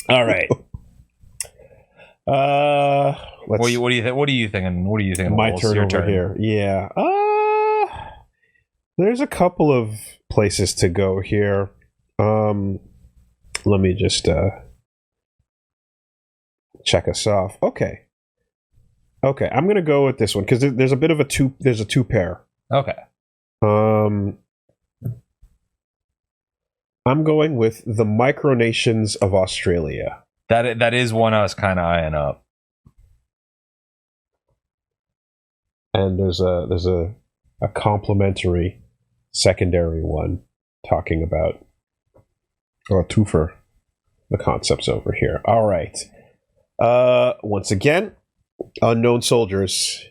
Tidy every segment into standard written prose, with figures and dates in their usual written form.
All right. What do you think? What are you thinking? What are you thinking? My turn over here. Yeah. There's a couple of places to go here. Let me just check us off. Okay. I'm gonna go with this one because there's a bit of a two. There's a two pair. Okay. I'm going with the Micronations of Australia. That is one I was kind of eyeing up. And there's a complementary secondary one talking about twofer. The concepts over here. All right. Once again, unknown soldiers.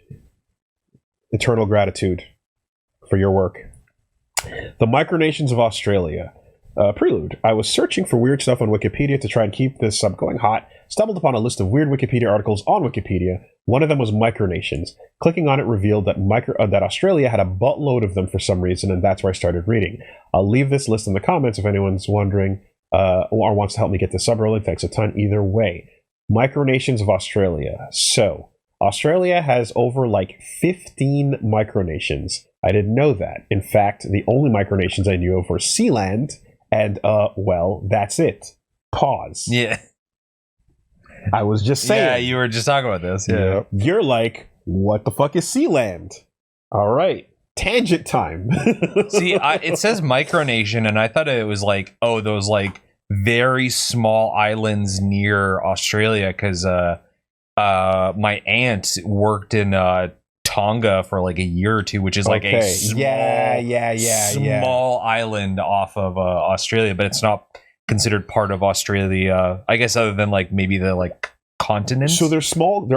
Eternal gratitude for your work. The Micronations of Australia. Prelude. I was searching for weird stuff on Wikipedia to try and keep this going hot. Stumbled upon a list of weird Wikipedia articles on Wikipedia. One of them was Micronations. Clicking on it revealed that that Australia had a buttload of them for some reason, and that's where I started reading. I'll leave this list in the comments if anyone's wondering or wants to help me get this subrolling. Thanks a ton either way. Micronations of Australia. So, Australia has over 15 micronations. I didn't know that. In fact, the only micronations I knew of were Sealand, and, well, that's it. Pause. Yeah. I was just saying. Yeah, you were just talking about this. Yeah. You're like, what the fuck is Sealand? All right. Tangent time. See, it says micronation, and I thought it was those very small islands near Australia, because my aunt worked in Tonga for a year or two, which is a small island off of Australia, but it's not considered part of Australia, I guess, other than maybe the continent. So they're small.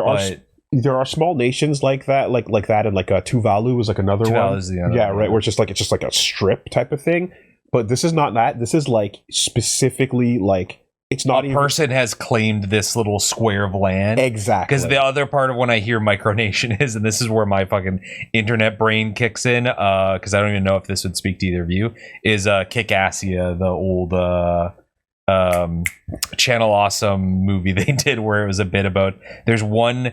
There are small nations like that, and Tuvalu is another Tuvalu one. Is the other yeah, one. Right. Where it's just like a strip type of thing. But this is not that. This is specifically it's not a person has claimed this little square of land. Exactly. Because the other part of when I hear micronation is, and this is where my fucking internet brain kicks in, because I don't even know if this would speak to either of you, is Kick-Assia, the old Channel Awesome movie they did, where it was a bit about, there's one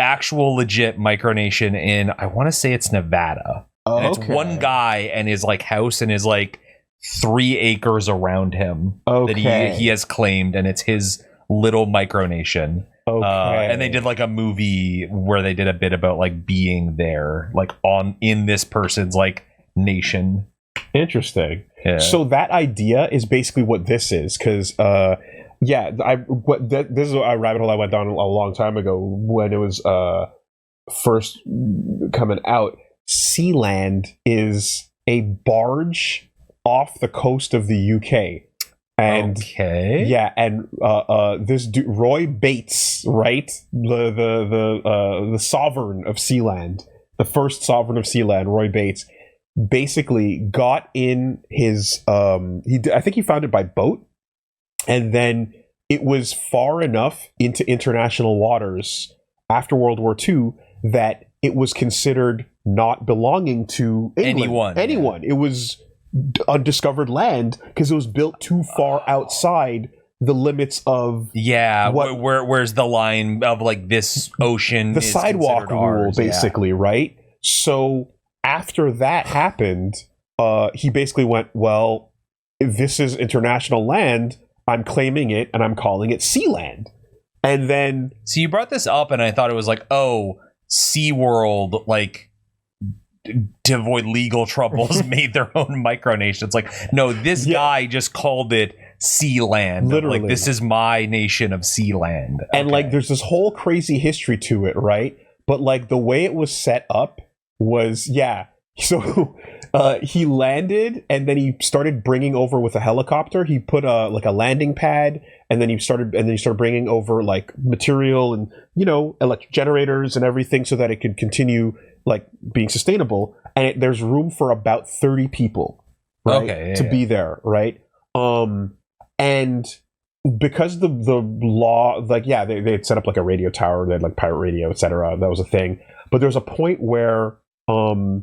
actual legit micronation in, I want to say it's Nevada. And it's one guy and his house and his 3 acres around him that he has claimed, and it's his little micronation. And they did a movie where they did a bit about being there, in this person's nation. Interesting. Yeah. So that idea is basically what this is, because this is a rabbit hole I went down a long time ago when it was first coming out. Sealand is a barge off the coast of the UK, and this Roy Bates, right, the sovereign of Sealand, the first sovereign of Sealand, Roy Bates, basically got in his I think he found it by boat, and then it was far enough into international waters after World War II that it was considered not belonging to England. Anyone. It was undiscovered land because it was built too far outside the limits of where's the line of this ocean, the sidewalk rule, ours, basically, right? So after that happened, he basically went, well, if this is international land, I'm claiming it and I'm calling it Sealand. And then so you brought this up and I thought it was SeaWorld, to avoid legal troubles, made their own micronation. It's no, this guy just called it Sealand. Literally. This is my nation of Sealand. And there's this whole crazy history to it, right? But the way it was set up was, so he landed and then he started bringing over with a helicopter. He put a landing pad, and then he started bringing over material and electric generators and everything so that it could continue being sustainable. And there's room for about 30 people, right, to be there, right? And because the law, they had set up a radio tower, they had pirate radio, etc. That was a thing. But there's a point where the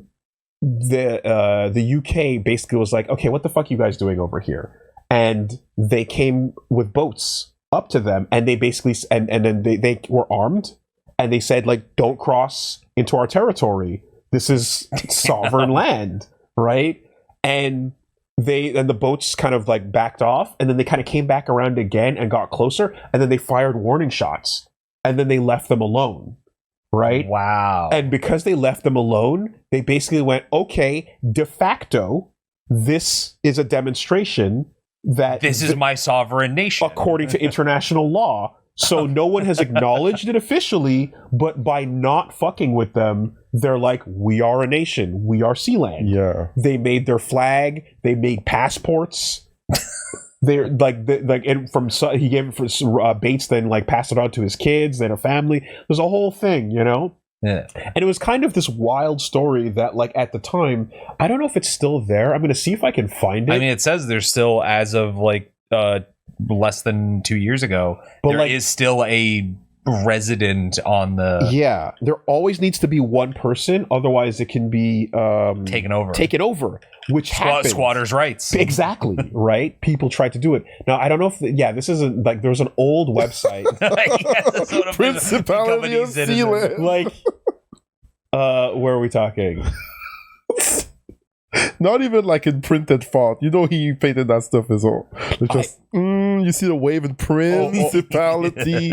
UK basically was okay, what the fuck are you guys doing over here? And they came with boats up to them, and they basically and then they were armed, and they said, like, don't cross into our territory. This is sovereign land, right? And the boats kind of like backed off, and then they kind of came back around again and got closer, and then they fired warning shots, and then they left them alone, right? Wow. And because they left them alone, they basically went, okay, de facto, this is a demonstration that this is my sovereign nation, according to international law. So no one has acknowledged it officially, but by not fucking with them, they're like, we are a nation. We are Sealand. Yeah. They made their flag. They made passports. They're and he gave it for Bates, then like passed it on to his kids, then a family. There's a whole thing, you know? Yeah. And it was kind of this wild story that, like, at the time, I don't know if it's still there. I'm going to see if I can find it. I mean, it says there's still, as of like less than 2 years ago, but there is still a resident on the. Yeah, there always needs to be one person, otherwise it can be taken over, which happens. Squatters' rights. Exactly, right? People try to do it. Now, I don't know if this isn't like there's an old website. Principality of Sealand. Like, where are we talking? Not even like in printed font. You know, he painted that stuff as well. It's just you see the wave in principality.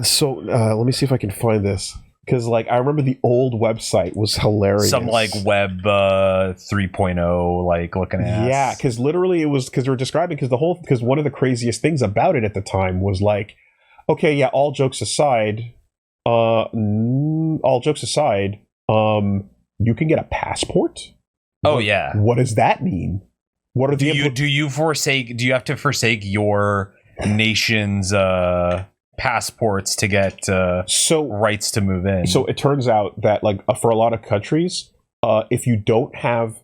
So let me see if I can find this, because like I remember the old website was hilarious. Some like web 3.0 like looking at. Yeah, because literally it was because we were describing because one of the craziest things about it at the time was like, okay, yeah, all jokes aside, you can get a passport. Oh yeah. What does that mean? What are do you have to forsake your nation's passports to get rights to move in? So it turns out that like for a lot of countries, if you don't have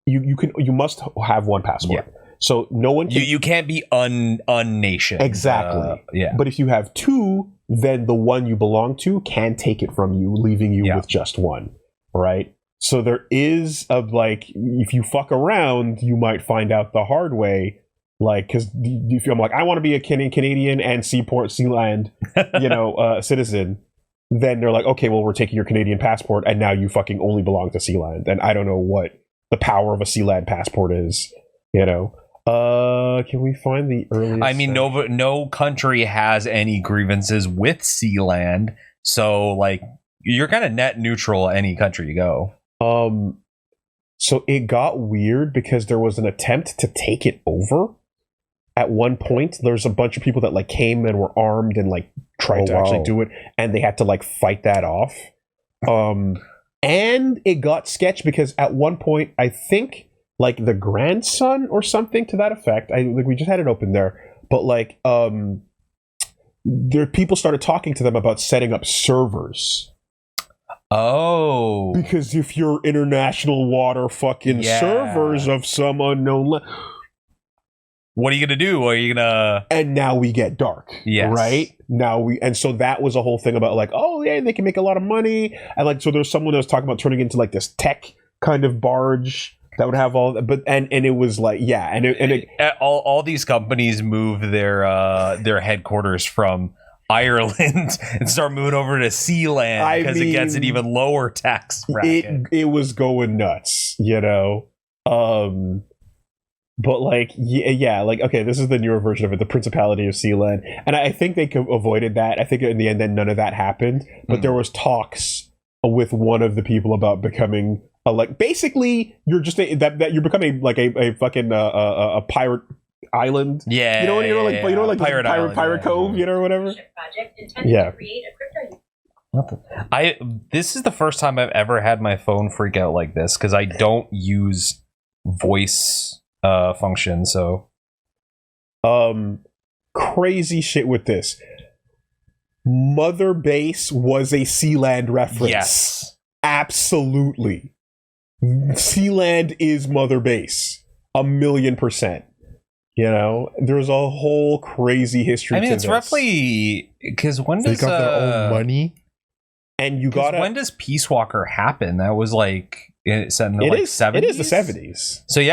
you must have one passport. Yeah. So no one you can't be unnationed. Exactly. Yeah. But if you have two, then the one you belong to can take it from you, leaving you with just one. Right? So there is like, if you fuck around, you might find out the hard way. Like, because if I'm like, I want to be a Canadian and Sealand, citizen, then they're like, okay, well, we're taking your Canadian passport, and now you fucking only belong to Sealand. And I don't know what the power of a Sealand passport is, you know. Can we find the earliest? I mean, no country has any grievances with Sealand, so like you're kind of net neutral any country you go. So it got weird because there was an attempt to take it over. At one point, there's a bunch of people that like came and were armed and like tried to actually do it, and they had to like fight that off. And it got sketched because at one point, I think like the grandson or something to that effect. We just had it open there, but like people started talking to them about setting up servers. Oh, because if you're international water fucking servers of some unknown what are you gonna do? Are you gonna? And now we get dark, right? And so that was a whole thing about like, oh yeah, they can make a lot of money, and like so there's someone that was talking about turning into like this tech kind of barge that would have all, but and it was like all these companies move their headquarters from Ireland and start moving over to Sealand because it gets an even lower tax bracket. It was going nuts, you know. But like, like, okay, this is the newer version of it, the Principality of Sealand, and I think they avoided that. I think in the end, then none of that happened. But there was talks with one of the people about becoming like basically you're just that you're becoming like a fucking a pirate island. Yeah, you know, like pirate cove, you know, or whatever. Yeah. This is the first time I've ever had my phone freak out like this because I don't use voice function. So, crazy shit with this. Mother Base was a Sealand reference. Yes, absolutely. Sealand is Mother Base, 1,000,000%. You know, there's a whole crazy history. I mean, to it's this. roughly because when does they got their own money, and when does Peace Walker happen? That was like set in the 70s. It is the 70s. So it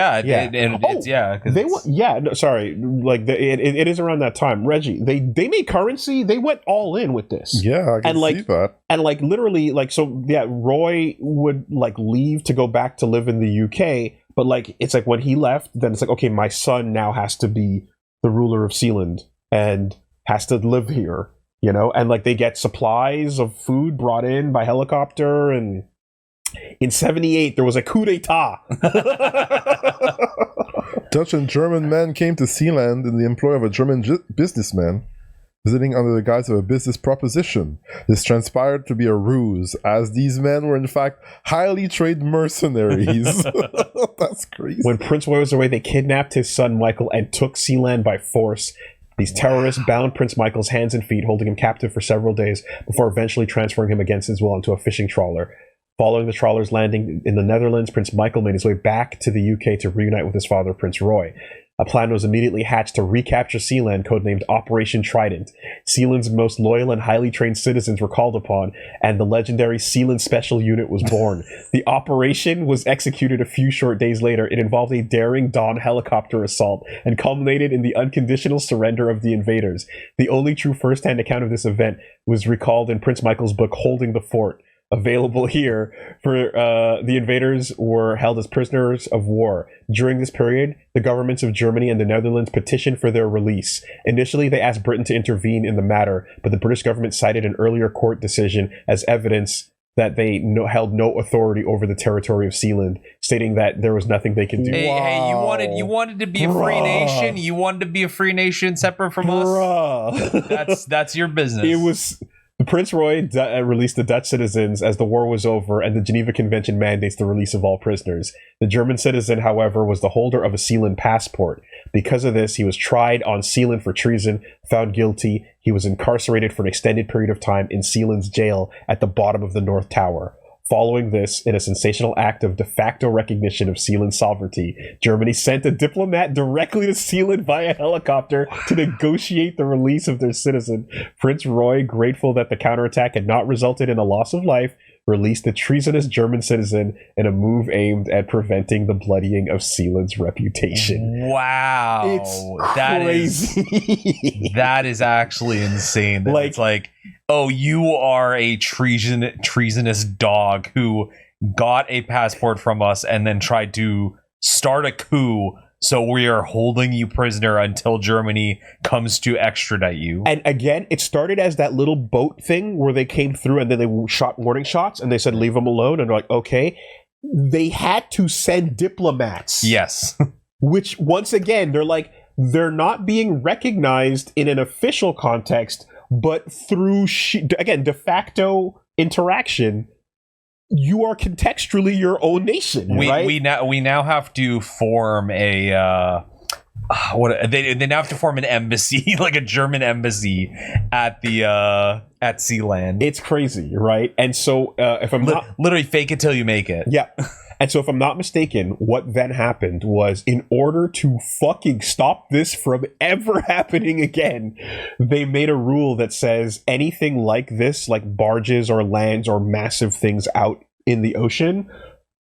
is around that time. Reggie, they made currency. They went all in with this. Yeah, I can see that. And literally, Roy would leave to go back to live in the UK. But it's when he left, then it's okay, my son now has to be the ruler of Sealand and has to live here, and they get supplies of food brought in by helicopter. And in 78 there was a coup d'etat. Dutch and German men came to Sealand in the employ of a German businessman, visiting under the guise of a business proposition. This transpired to be a ruse, as these men were in fact highly trained mercenaries. That's crazy. When Prince Roy was away, they kidnapped his son Michael and took Sealand by force. These terrorists bound Prince Michael's hands and feet, holding him captive for several days before eventually transferring him against his will onto a fishing trawler. Following the trawler's landing in the Netherlands, Prince Michael made his way back to the UK to reunite with his father, Prince Roy. A plan was immediately hatched to recapture Sealand, codenamed Operation Trident. Sealand's most loyal and highly trained citizens were called upon, and the legendary Sealand Special Unit was born. The operation was executed a few short days later. It involved a daring dawn helicopter assault and culminated in the unconditional surrender of the invaders. The only true first-hand account of this event was recalled in Prince Michael's book, Holding the Fort. Available here. For the invaders were held as prisoners of war. During this period, the governments of Germany and the Netherlands petitioned for their release. Initially, they asked Britain to intervene in the matter, but the British government cited an earlier court decision as evidence that they held no authority over the territory of Sealand, stating that there was nothing they could do. Hey, you wanted to be a free nation. You wanted to be a free nation separate from us. That's your business. It was. Prince Roy released the Dutch citizens as the war was over, and the Geneva Convention mandates the release of all prisoners. The German citizen, however, was the holder of a Sealand passport. Because of this, he was tried on Sealand for treason, found guilty. He was incarcerated for an extended period of time in Sealand's jail at the bottom of the North Tower. Following this, in a sensational act of de facto recognition of Sealand's sovereignty, Germany sent a diplomat directly to Sealand via helicopter to negotiate the release of their citizen. Prince Roy, grateful that the counterattack had not resulted in a loss of life, released the treasonous German citizen in a move aimed at preventing the bloodying of Sealand's reputation. Wow. It's crazy. That is actually insane. It's oh, you are a treasonous dog who got a passport from us and then tried to start a coup, so we are holding you prisoner until Germany comes to extradite you. And again, it started as that little boat thing where they came through and then they shot warning shots and they said, leave them alone. And they're like, okay. They had to send diplomats. Yes. Which, once again, they're not being recognized in an official context, but through, again, de facto interaction, you are contextually your own nation, right? We now have to form a they now have to form an embassy, like a German embassy at Sealand. It's crazy, right? And so if I'm literally fake it till you make it. Yeah. And so if I'm not mistaken, what then happened was, in order to fucking stop this from ever happening again, they made a rule that says anything like this, like barges or lands or massive things out in the ocean,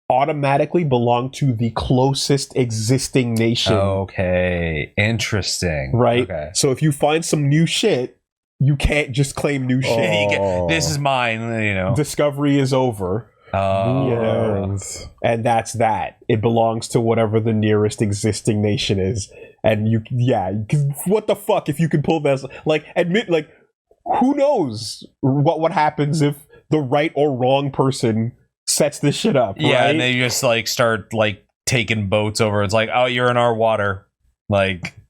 automatically belong to the closest existing nation. Okay. Interesting. Right? Okay. So if you find some new shit, you can't just claim new shit. This is mine, Discovery is over. Yes. And that's that. It belongs to whatever the nearest existing nation is. And what the fuck if you can pull this? Who knows what happens if the right or wrong person sets this shit up? Yeah, right? and they just start taking boats over. It's oh, you're in our water.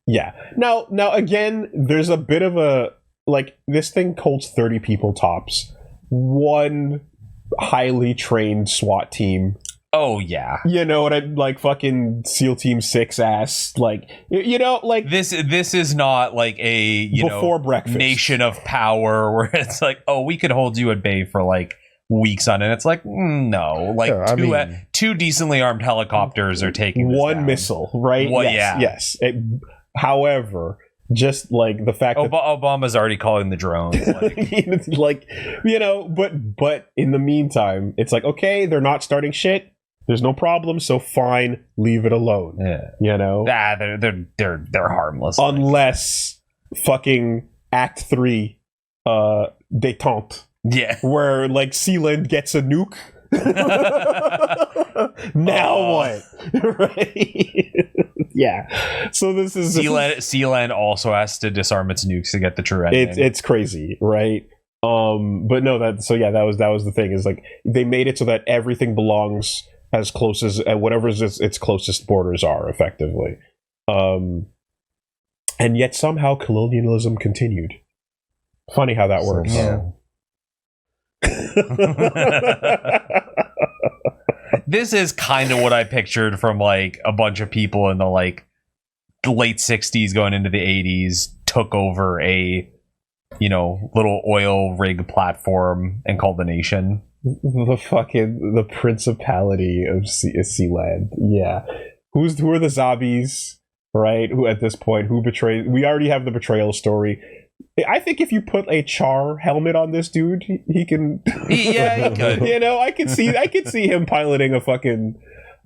Yeah. Now again, there's a bit of a this thing holds 30 people tops. One highly trained SWAT team. Oh yeah. You know what fucking SEAL Team 6 ass. This is not a before breakfast nation of power where it's oh, we could hold you at bay for weeks on it. It's no. Two decently armed helicopters are taking one down. missile, right? Yes. However, just the fact that Obama's already calling the drones. but in the meantime, it's okay, they're not starting shit. There's no problem, so fine, leave it alone. Yeah. You know? They're harmless. Unless fucking Act 3 détente. Yeah. Where like Sealand gets a nuke. Now what? Right? Yeah. So this is Sealand also has to disarm its nukes to get the true ending. it's crazy, right? But no, that was the thing, is like they made it so that everything belongs as close as whatever its closest borders are, effectively. And yet somehow colonialism continued. Funny how that works. This is kind of what I pictured from like a bunch of people in the like late 60s going into the 80s, took over a little oil rig platform and called the nation. The Principality of Sealand. Yeah. Who are the zombies, right? Who at this point, who betrayed? We already have the betrayal story. I think if you put a Char helmet on this dude, he can. Yeah, he could. I could see him piloting a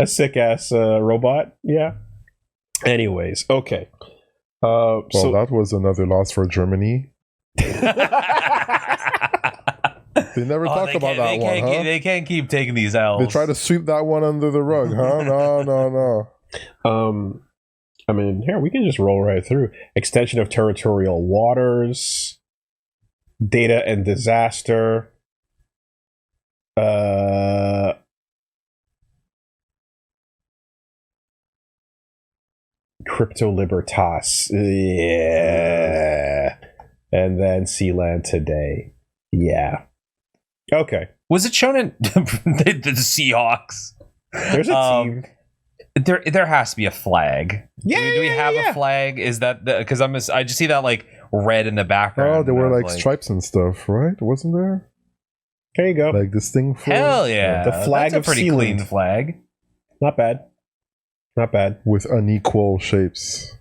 sick ass robot. Yeah. Anyways, okay. So that was another loss for Germany. They never talk about that one, huh? They can't keep taking these L's. They try to sweep that one under the rug, huh? No. I mean, here, we can just roll right through. Extension of territorial waters, data and disaster, Crypto Libertas, yeah, and then Sealand today, yeah. Okay. Was it shown in the Seahawks? There's a team. There has to be a flag. Yeah. Do we have a flag? Is that because I just see that like red in the background? Oh, there were like stripes and stuff, right? Wasn't there? There you go. Like this thing. Hell yeah! The flag That's a pretty Sealand. clean flag. Not bad. With unequal shapes.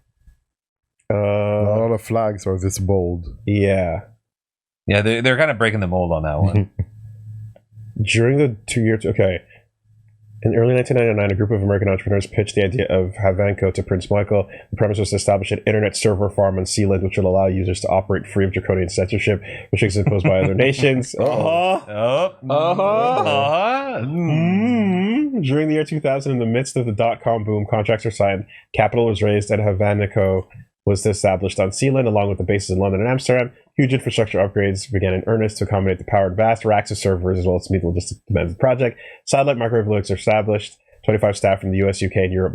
Not a lot of flags are this bold. Yeah. Yeah, they're kind of breaking the mold on that one. During the 2 years, okay. In early 1999, a group of American entrepreneurs pitched the idea of Havenco to Prince Michael. The premise was to establish an internet server farm on Sealand, which would allow users to operate free of draconian censorship, restrictions imposed by other nations. During the year 2000, in the midst of the dot-com boom, contracts were signed, capital was raised, and Havenco was established on Sealand, along with the bases in London and Amsterdam. Huge infrastructure upgrades began in earnest to accommodate the powered vast racks of servers, as well as to meet the logistic demands of the project. Satellite microwave links are established. 25 staff from the US, UK, and Europe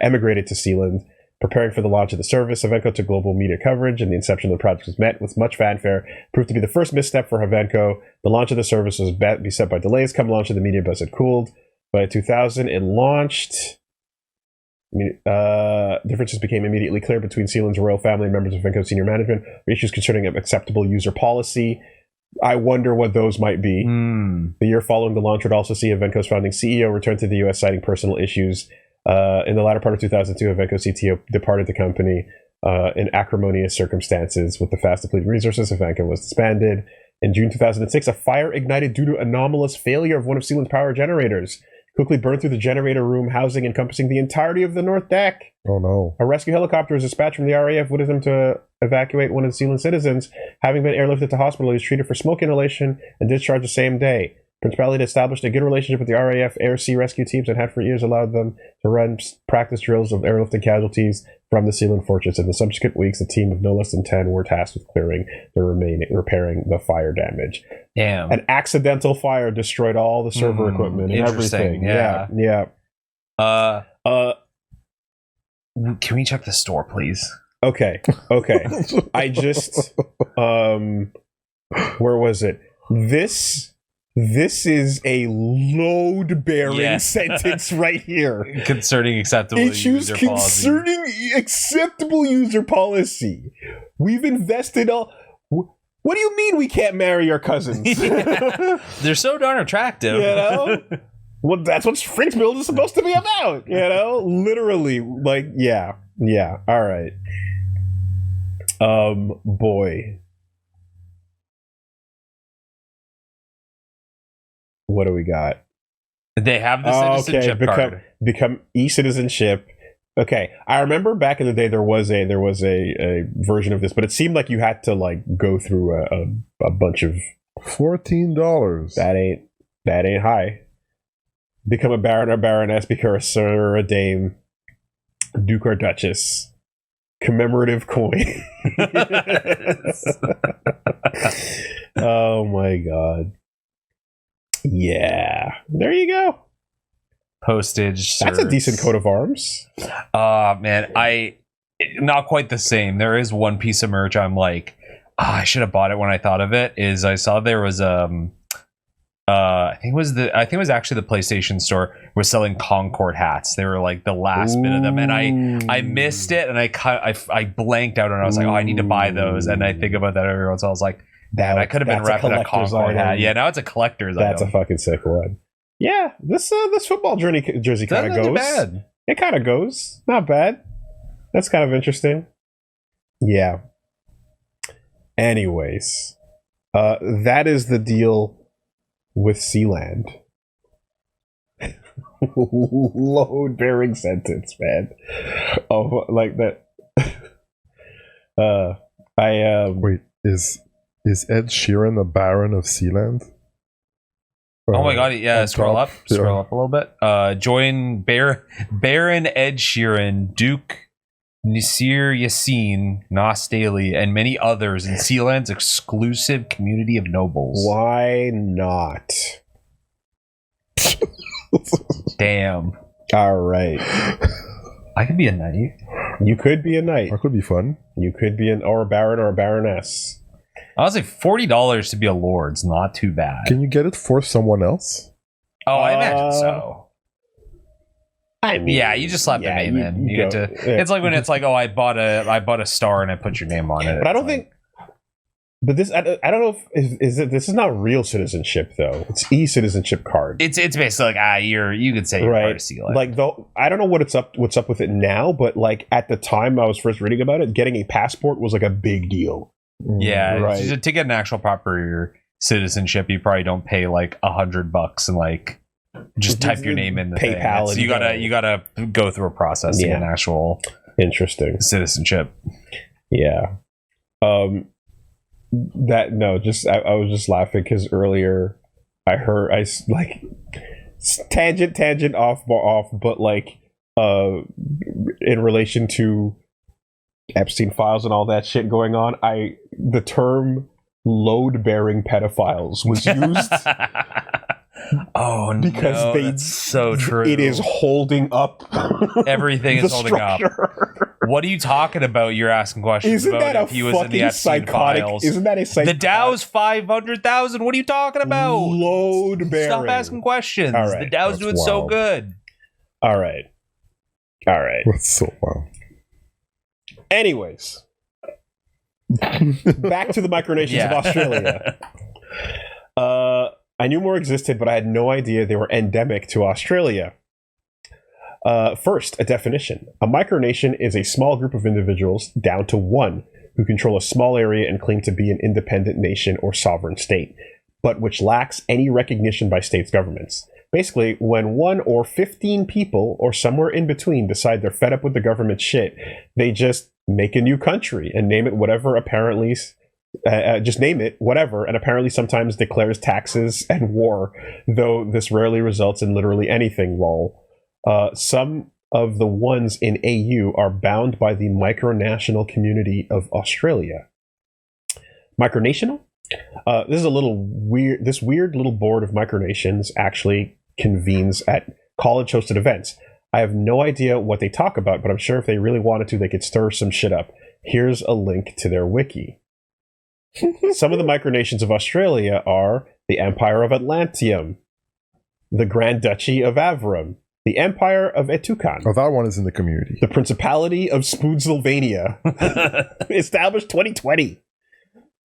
emigrated to Sealand, preparing for the launch of the service. Havenco took global media coverage, and the inception of the project was met with much fanfare. Proved to be the first misstep for Havenco. The launch of the service was beset by delays. Come launch of the media buzz had cooled. By 2000, it launched. Differences became immediately clear between Sealand's royal family and members of Havenco senior management. Issues concerning acceptable user policy. I wonder what those might be. The year following the launch would also see Havenco's founding CEO return to the U.S. citing personal issues. In the latter part of 2002, Havenco CTO departed the company in acrimonious circumstances. With the fast depleting resources, Havenco was disbanded. In June 2006, a fire ignited due to anomalous failure of one of Sealand's power generators. Quickly burned through the generator room housing encompassing the entirety of the north deck. Oh no. A rescue helicopter was dispatched from the RAF with them to evacuate one of the Sealand citizens. Having been airlifted to hospital, he was treated for smoke inhalation and discharged the same day. Principality established a good relationship with the RAF air-sea rescue teams and had for years allowed them to run practice drills of airlifting casualties from the Sealand Fortress. In the subsequent weeks, a team of no less than 10 were tasked with repairing the fire damage. Damn. An accidental fire destroyed all the server equipment and everything. Yeah. Can we check the store, please? Okay. I just where was it? This is a load-bearing sentence right here. Concerning acceptable user policy. Concerning acceptable user policy. We've invested all. What do you mean we can't marry our cousins? They're so darn attractive. You know? Well, that's what Frink's Build is supposed to be about. You know? Literally. Like, yeah. All right. Boy. What do we got? They have the citizenship card. Become e-citizenship. Okay, I remember back in the day there was a version of this, but it seemed like you had to like go through a bunch of $14. That ain't high. Become a baron or baroness, become a sir or a dame, duke or duchess. Commemorative coin. Oh my god. Yeah. There you go. Postage. That's a decent coat of arms. Man, not quite the same. There is one piece of merch I'm like, I should have bought it when I thought of it. Is I saw there was I think it was actually the PlayStation Store was selling Concord hats. They were like the last bit of them, and I missed it, and I blanked out, and I was like, oh, I need to buy those. And I think about that every once. So I was like, man, I could have been wrapping a Concord hat. Yeah, now it's a collector's item. That's a fucking sick one. Yeah, this football jersey kind of goes. Bad. It kind of goes. Not bad. That's kind of interesting. Yeah. Anyways, that is the deal with Sealand. Load bearing sentence, man. Oh, like that. Wait, is Ed Sheeran a baron of Sealand? Oh my god, yeah, scroll up a little bit. Join Baron Ed Sheeran, Duke Nasir Yassin, Nas Daly, and many others in Sealand's exclusive community of nobles. Why not? Damn. All right. I could be a knight. You could be a knight. That could be fun. You could be or a baron or a baroness. Honestly, $40 to be a lord's not too bad. Can you get it for someone else? Oh, I imagine so. I mean, yeah, you just slap the name in. You get to. Yeah. It's like when it's like, oh, I bought a star and I put your name on it. But I don't think. But this, I don't know if this is not real citizenship though. It's e-citizenship card. It's basically like you could say you're part of Sealand. Like though, I don't know what's up with it now, but like at the time I was first reading about it, getting a passport was like a big deal. Yeah, right. To get an actual proper citizenship, you probably don't pay like $100 and like just type your name in the PayPal. So you gotta go through a process to get an actual interesting citizenship. Yeah. I was just laughing because earlier I heard tangent off, but like in relation to Epstein files and all that shit going on, the term load-bearing pedophiles was used. Oh, because no, that's so true. It is holding up. Everything is holding structure. Up. What are you talking about? You're asking questions Isn't about that if he was in the Epstein files. Isn't that a psychotic? The Dow's 500,000. What are you talking about? Load-bearing. Stop asking questions. All right. The Dow's doing so good. All right. That's so wild. Anyways, back to the Micronations of Australia. I knew more existed, but I had no idea they were endemic to Australia. First, a definition. A micronation is a small group of individuals, down to one, who control a small area and claim to be an independent nation or sovereign state, but which lacks any recognition by states' governments. Basically, when 1 or 15 people, or somewhere in between, decide they're fed up with the government shit, they just make a new country and name it whatever apparently... just name it whatever, and apparently sometimes declares taxes and war, though this rarely results in literally anything, lol. Some of the ones in AU are bound by the micronational community of Australia. Micronational? This is a little weird. This weird little board of micronations actually convenes at college-hosted events. I have no idea what they talk about, but I'm sure if they really wanted to, they could stir some shit up. Here's a link to their wiki. Some of the micronations of Australia are the Empire of Atlantium, the Grand Duchy of Avram, the Empire of Etukan. Oh, that one is in the community. The Principality of Spoonsylvania, established 2020.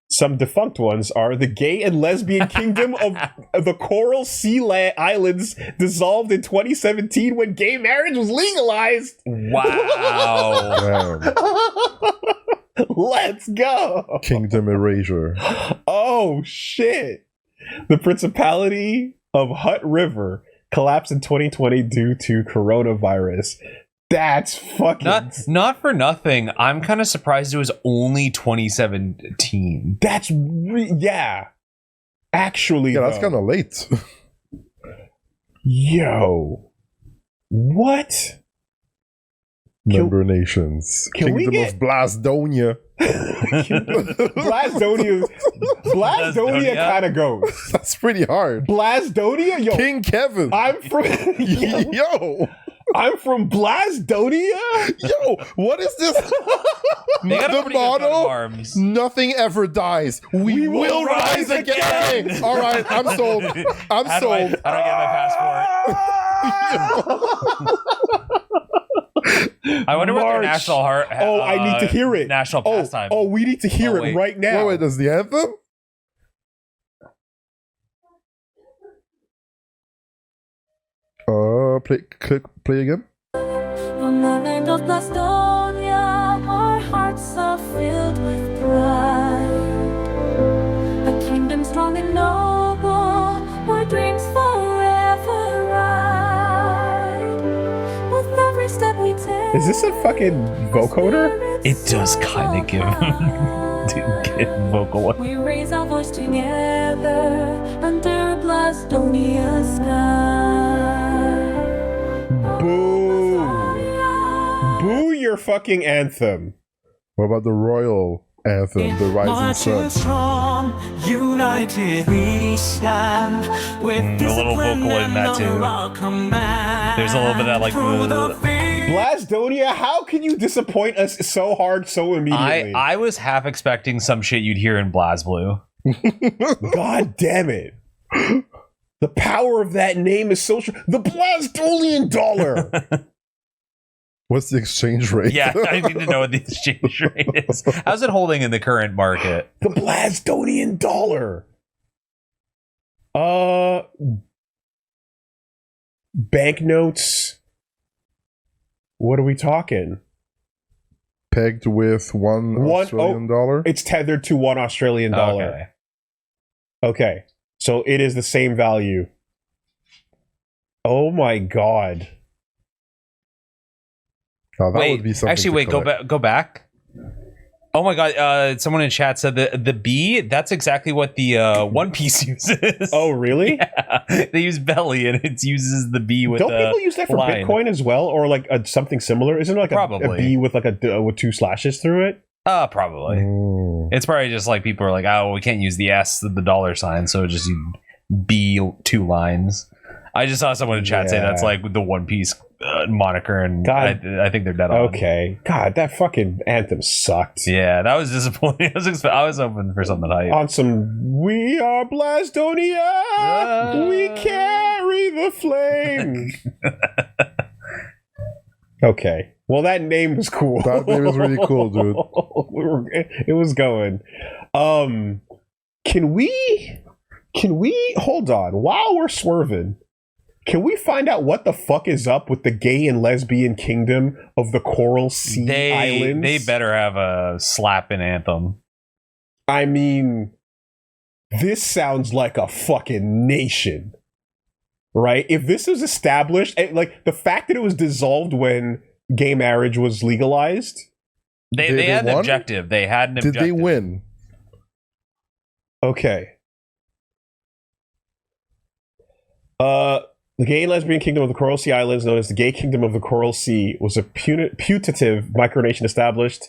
Some defunct ones are the Gay and Lesbian Kingdom of the Coral Sea Islands, dissolved in 2017 when gay marriage was legalized. Wow. Let's go. Kingdom erasure. Oh, shit. The Principality of Hutt River, collapsed in 2020 due to coronavirus. That's fucking... Not for nothing. I'm kind of surprised it was only 2017. That's... yeah. Actually, Yeah, that's kind of late. Yo. What? Member nations. Can Kingdom of Blasdonia. Blasdonia kind of goes. That's pretty hard. Blasdonia? Yo. King Kevin. I'm from... Yo. I'm from Blasdonia? Yo, what is this? The motto, nothing ever dies. We will rise again. All right, I'm sold. I'm sold. How do I get my passport? I wonder what their national heart. I need to hear it. National pastime. Oh, we need to hear it right now. Wait, does the anthem? Play again. From the land of Blastonia, our hearts are filled with pride. A kingdom strong and noble, where dreams forever ride. With every step we take. Is this a fucking vocoder? It does kind of give vocal. We raise our voice together under Blastonia sky. Boo! Boo your fucking anthem. What about the royal anthem, the Rising Sun? Strong, united we stand with a little vocal in that too. There's a little bit of that like. Blasdonia, how can you disappoint us so hard so immediately? I was half expecting some shit you'd hear in BlazBlue. God damn it. The power of that name is so strong. The Blasdolian dollar. What's the exchange rate? Yeah, I need to know what the exchange rate is. How's it holding in the current market? The Blasdolian dollar. Banknotes. What are we talking? Pegged with one Australian dollar? It's tethered to one Australian dollar. Okay. So it is the same value. Oh my god. Now that would be something. Actually, go back. Oh my god! Someone in chat said the B. That's exactly what the One Piece uses. Oh really? Yeah. They use belly, and it uses the B with. Don't people use that for line. Bitcoin as well, or like something similar? Isn't it like a B with like with two slashes through it? Probably. It's probably just like people are like, oh, we can't use the S, the dollar sign, so just use B 2 lines. I just saw someone in chat say that's like the One Piece moniker, and I think they're dead on. Okay. God, that fucking anthem sucked. Yeah, that was disappointing. I was hoping for something hype. On some, we are Blasdonia, we carry the flame. Okay. Well, that name was cool. That name was really cool, dude. It was going. Can we hold on while we're swerving? Can we find out what the fuck is up with the gay and lesbian kingdom of the Coral Sea Islands? They better have a slapping anthem. I mean, this sounds like a fucking nation, right? If this was established, like the fact that it was dissolved when gay marriage was legalized. They had an objective. They had an objective. Did they win? Okay. The gay and lesbian kingdom of the Coral Sea Islands, known as the Gay Kingdom of the Coral Sea, was a putative micronation established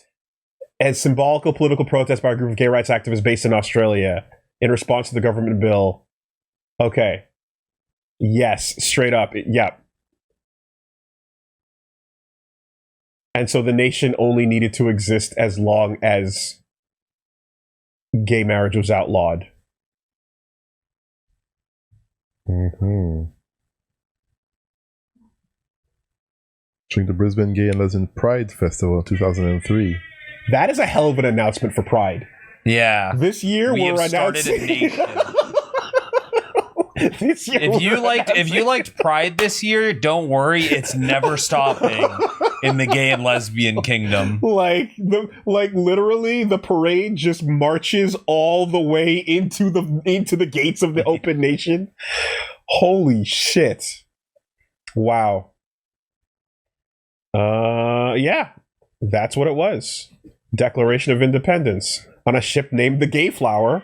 as symbolical political protest by a group of gay rights activists based in Australia in response to the government bill. Okay. Yes, straight up. Yep. And so the nation only needed to exist as long as gay marriage was outlawed. Mm-hmm. During the Brisbane Gay and Lesbian Pride Festival in 2003. That is a hell of an announcement for Pride. Yeah. This year we're announcing. If you liked Pride this year, don't worry, it's never stopping in the gay and lesbian kingdom. Like literally the parade just marches all the way into the gates of the open nation. Holy shit. Wow. Yeah, that's what it was. Declaration of Independence on a ship named the Gayflower.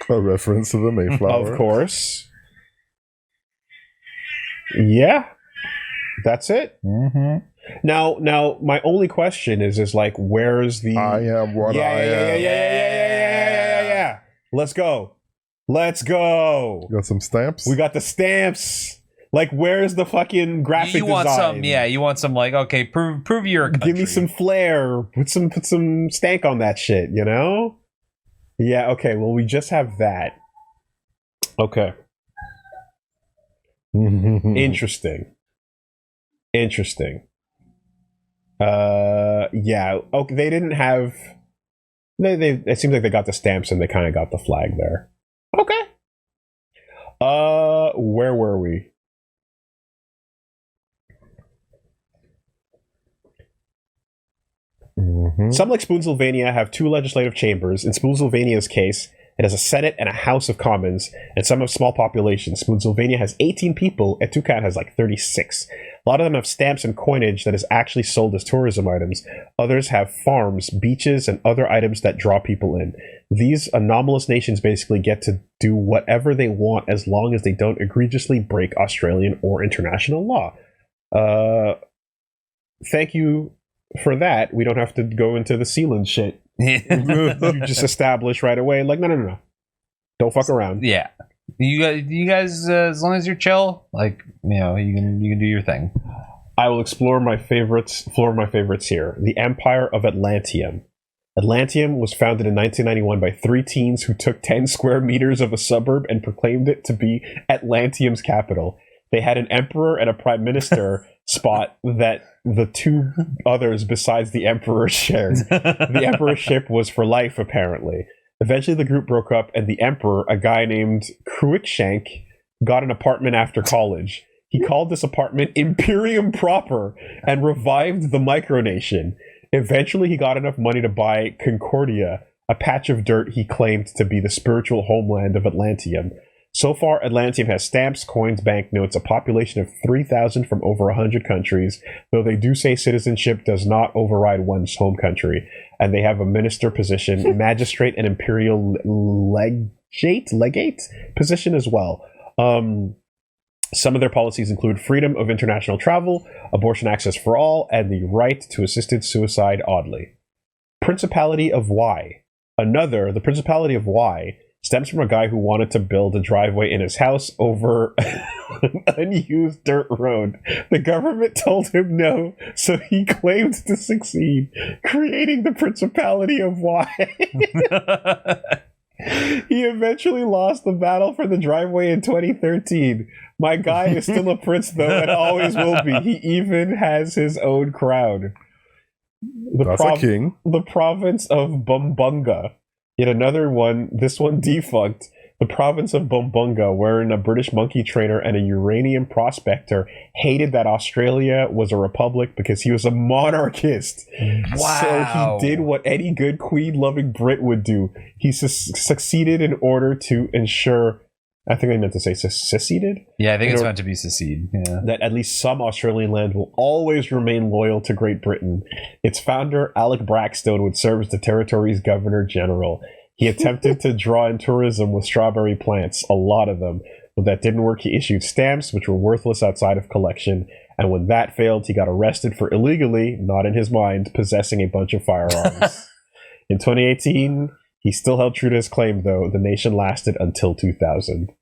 A reference to the Mayflower. Of course. Yeah, that's it. Mm-hmm. Now, my only question is like, where's the? I am what I am. Yeah. Let's go. Got some stamps? We got the stamps. Like, where's the fucking graphic You want design? some? Yeah, you want some like okay, prove you're a country. Give me some flair. Put some stank on that shit. You know? Yeah. Okay. Well, we just have that. Okay. Interesting. Yeah. Okay. They didn't have. They. It seems like they got the stamps and they kind of got the flag there. Okay. Where were we? Some, like Spoonsylvania, have two legislative chambers. In Spoonsylvania's case, it has a Senate and a House of Commons, and some have small populations. Spoonsylvania has 18 people, and Tucson has like 36. A lot of them have stamps and coinage that is actually sold as tourism items. Others have farms, beaches, and other items that draw people in. These anomalous nations basically get to do whatever they want as long as they don't egregiously break Australian or international law. Thank you for that. We don't have to go into the Sealand shit. You just establish right away, like, no. Don't fuck around. Yeah. You guys, as long as you're chill, like, you know, you can do your thing. I will explore my favorites here. The Empire of Atlantium. Atlantium was founded in 1991 by 3 teens who took 10 square meters of a suburb and proclaimed it to be Atlantium's capital. They had an emperor and a prime minister spot that the 2 others besides the emperor shared. The emperorship was for life, apparently. Eventually the group broke up, and the emperor, a guy named Cruikshank, got an apartment after college. He called this apartment Imperium Proper and revived the Micronation. Eventually he got enough money to buy Concordia, a patch of dirt he claimed to be the spiritual homeland of Atlantium. So far, Atlantium has stamps, coins, banknotes, a population of 3,000 from over 100 countries, though they do say citizenship does not override one's home country. And they have a minister position, magistrate, and imperial legate position as well. Some of their policies include freedom of international travel, abortion access for all, and the right to assisted suicide, oddly. Principality of Y. The Principality of Y stems from a guy who wanted to build a driveway in his house over an unused dirt road. The government told him no, so he claimed to succeed, creating the Principality of Y. He eventually lost the battle for the driveway in 2013. My guy is still a prince, though, and always will be. He even has his own crown. That's a king. The province of Bumbunga. Yet another one, this one defunct. The province of Bumbunga, wherein a British monkey trainer and a uranium prospector hated that Australia was a republic because he was a monarchist. Wow. So he did what any good queen-loving Brit would do. He succeeded in order to ensure, I think I meant to say seceded? Yeah, I think it's meant to be secede. Yeah. That at least some Australian land will always remain loyal to Great Britain. Its founder, Alec Braxton, would serve as the territory's governor-general. He attempted to draw in tourism with strawberry plants, a lot of them. When that didn't work, he issued stamps, which were worthless outside of collection. And when that failed, he got arrested for illegally, not in his mind, possessing a bunch of firearms. In 2018... he still held true to his claim, though. The nation lasted until 2000.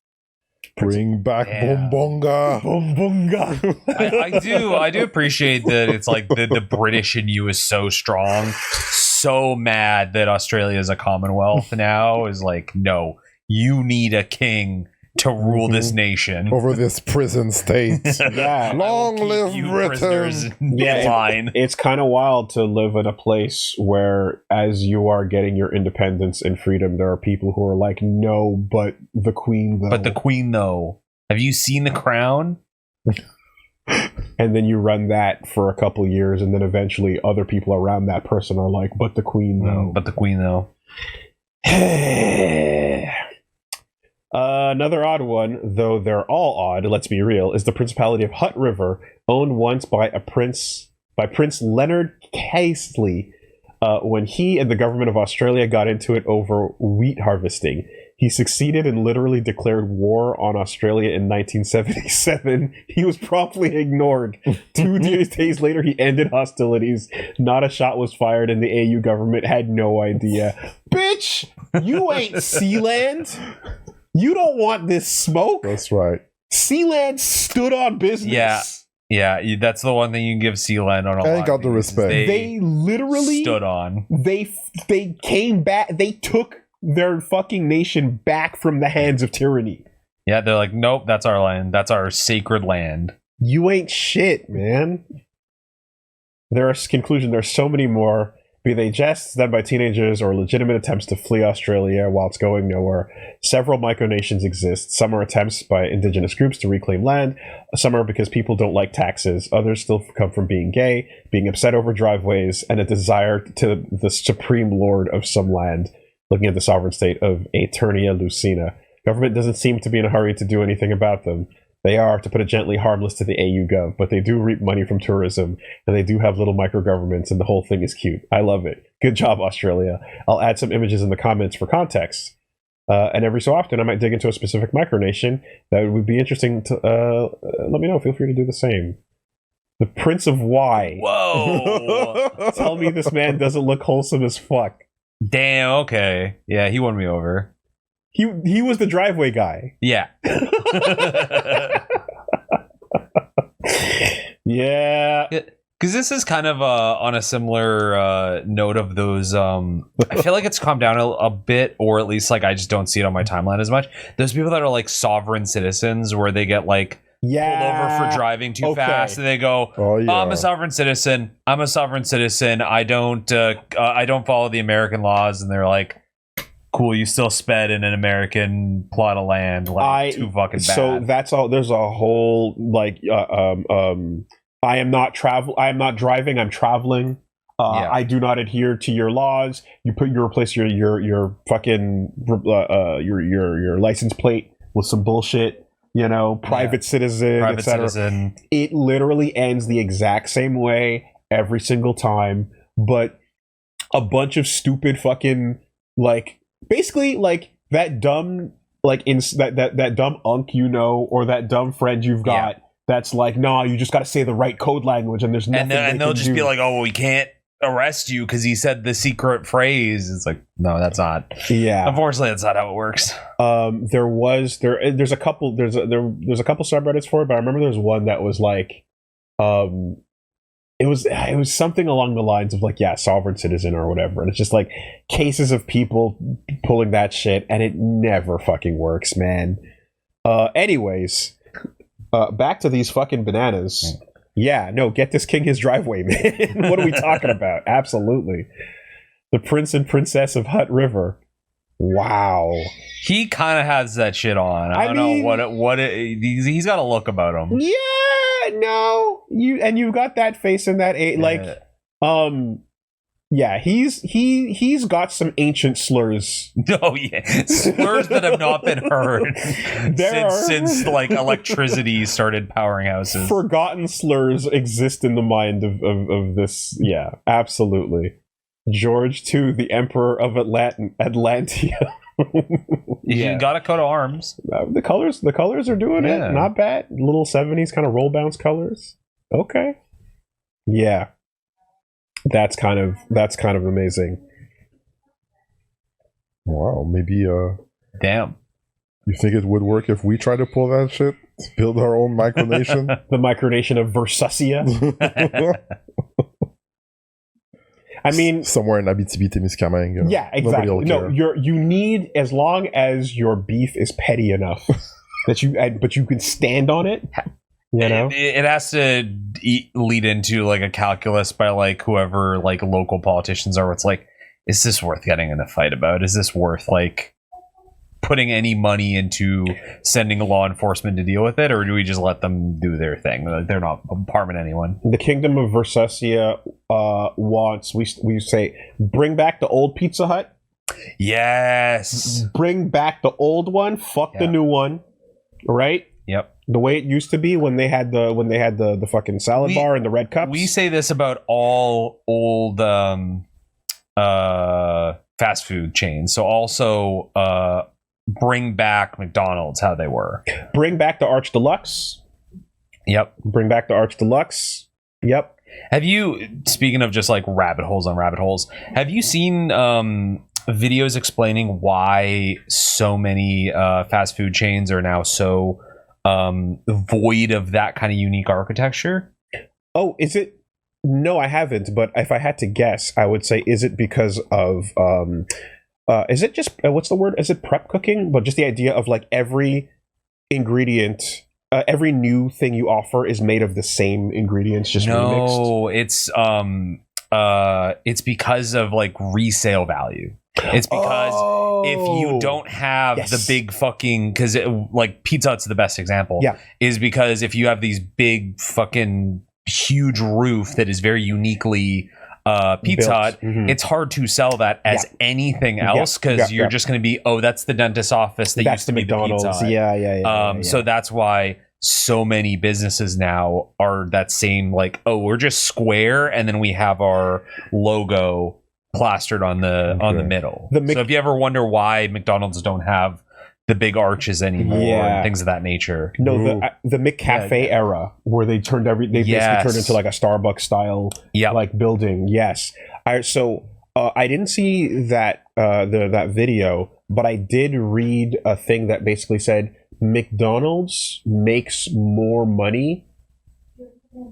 Bring back Bumbunga. Bumbunga. I do appreciate that it's like the British in you is so strong. So mad that Australia is a Commonwealth now is like, no, you need a king to rule this nation over this prison state. Yeah, long live Britain. Yeah, line. It's kind of wild to live in a place where, as you are getting your independence and freedom, there are people who are like, no, but the Queen, though. But the Queen, though. Have you seen The Crown? And then you run that for a couple years, and then eventually other people around that person are like, but the Queen, though. But the Queen, though. Another odd one, though they're all odd, let's be real, is the Principality of Hutt River, owned once by Prince Leonard Casely, when he and the government of Australia got into it over wheat harvesting. He succeeded and literally declared war on Australia in 1977. He was promptly ignored. 2 days later, he ended hostilities. Not a shot was fired, and the AU government had no idea. Bitch, you ain't Sealand. You don't want this smoke. That's right. Sealand stood on business. Yeah, that's the one thing you can give Sealand on a lot. And got the respect. They literally stood on. They came back. They took their fucking nation back from the hands of tyranny. Yeah, they're like, nope, that's our land. That's our sacred land. You ain't shit, man. Conclusion, there's so many more, be they jests done by teenagers or legitimate attempts to flee Australia while it's going nowhere. Several micronations exist. Some are attempts by indigenous groups to reclaim land. Some are because people don't like taxes. Others still come from being gay, being upset over driveways, and a desire to the supreme lord of some land. Looking at the sovereign state of Eternia Lucina. Government doesn't seem to be in a hurry to do anything about them. They are, to put it gently, harmless to the AU Gov, but they do reap money from tourism, and they do have little micro-governments, and the whole thing is cute. I love it. Good job, Australia. I'll add some images in the comments for context. And every so often, I might dig into a specific micronation that would be interesting to... let me know. Feel free to do the same. The Prince of Y. Whoa. Tell me this man doesn't look wholesome as fuck. Damn, okay. Yeah, he won me over. He was the driveway guy. Yeah. Yeah. Because this is kind of on a similar note of those. I feel like it's calmed down a bit, or at least like I just don't see it on my timeline as much. Those people that are like sovereign citizens, where they get like pulled over for driving too fast, and they go, Oh, yeah. I'm a sovereign citizen. I'm a sovereign citizen. I don't follow the American laws, and they're like, cool, you still sped in an American plot of land, like too fucking bad. So that's all. There's a whole like I am not driving. I'm traveling. I do not adhere to your laws. You replace your fucking your license plate with some bullshit. You know, private citizen, etc. It literally ends the exact same way every single time, but a bunch of stupid fucking like basically like that dumb like that dumb unk or that dumb friend you've got that's like, nah, you just got to say the right code language and there's nothing and they'll just be like, oh, well, we can't arrest you because he said the secret phrase. It's like, no, that's not. Yeah, unfortunately, that's not how it works. There's a couple subreddits for it, but I remember there's one that was like it was something along the lines of like, sovereign citizen or whatever, and it's just like cases of people pulling that shit and it never fucking works, man. Anyways, back to these fucking bananas. Yeah, no, get this king his driveway, man. What are we talking about? Absolutely. The Prince and Princess of Hutt River. Wow. He kind of has that shit on. I don't know he's got a look about him. Yeah, no. You've got that face and that he's got some ancient slurs. Oh yeah, slurs that have not been heard since like electricity started powering houses. Forgotten slurs exist in the mind of this. Yeah, absolutely. George II, the Emperor of Atlantia. You got a coat of arms. The colors are doing it. Not bad. Little 70s kind of roll bounce colors. Okay. Yeah. That's kind of amazing. Wow, maybe damn. You think it would work if we try to pull that shit? Build our own micronation? The micronation of Versusia. I mean, somewhere in Abitibi-Témiscamingue. Yeah, exactly. No, you need, as long as your beef is petty enough but you can stand on it. You know, it has to lead into like a calculus by like whoever like local politicians are. Where it's like, is this worth getting in a fight about? Is this worth like putting any money into sending law enforcement to deal with it, or do we just let them do their thing? They're not harming anyone. The Kingdom of Versusia wants we say bring back the old Pizza Hut Yes. Bring back the old one, fuck the Yeah. new one, right? Yep. The way it used to be when they had the fucking salad We- bar and the red cups. We say this about all old fast food chains. So also bring back McDonald's how they were. Bring back the Arch Deluxe. Yep. Bring back the Arch Deluxe. Yep. Have you, speaking of just like rabbit holes on rabbit holes, have you seen videos explaining why so many fast food chains are now so void of that kind of unique architecture? Oh, is it? No, I haven't. But if I had to guess, I would say, is it because of is it just what's the word? Is it prep cooking? But just the idea of like every ingredient, every new thing you offer is made of the same ingredients, just remixed. No, it's because of like resale value. It's because if you don't have Yes. the big fucking, because like Pizza Hut's the best example. Yeah. Is because if you have these big fucking huge roof that is very uniquely Pizza Built. Hut, Mhm. it's hard to sell that as anything else because you're just going to be, oh, that's the dentist office that That's used to the be the McDonald's. Pizza Hut. Yeah. So that's why so many businesses now are that same, like, oh, we're just square and then we have our logo plastered on the middle. So if you ever wonder why McDonald's don't have the big arches anymore and things of that nature. No, the McCafe era where they turned basically turned into like a Starbucks style like building. Yes. I didn't see that that video, but I did read a thing that basically said McDonald's makes more money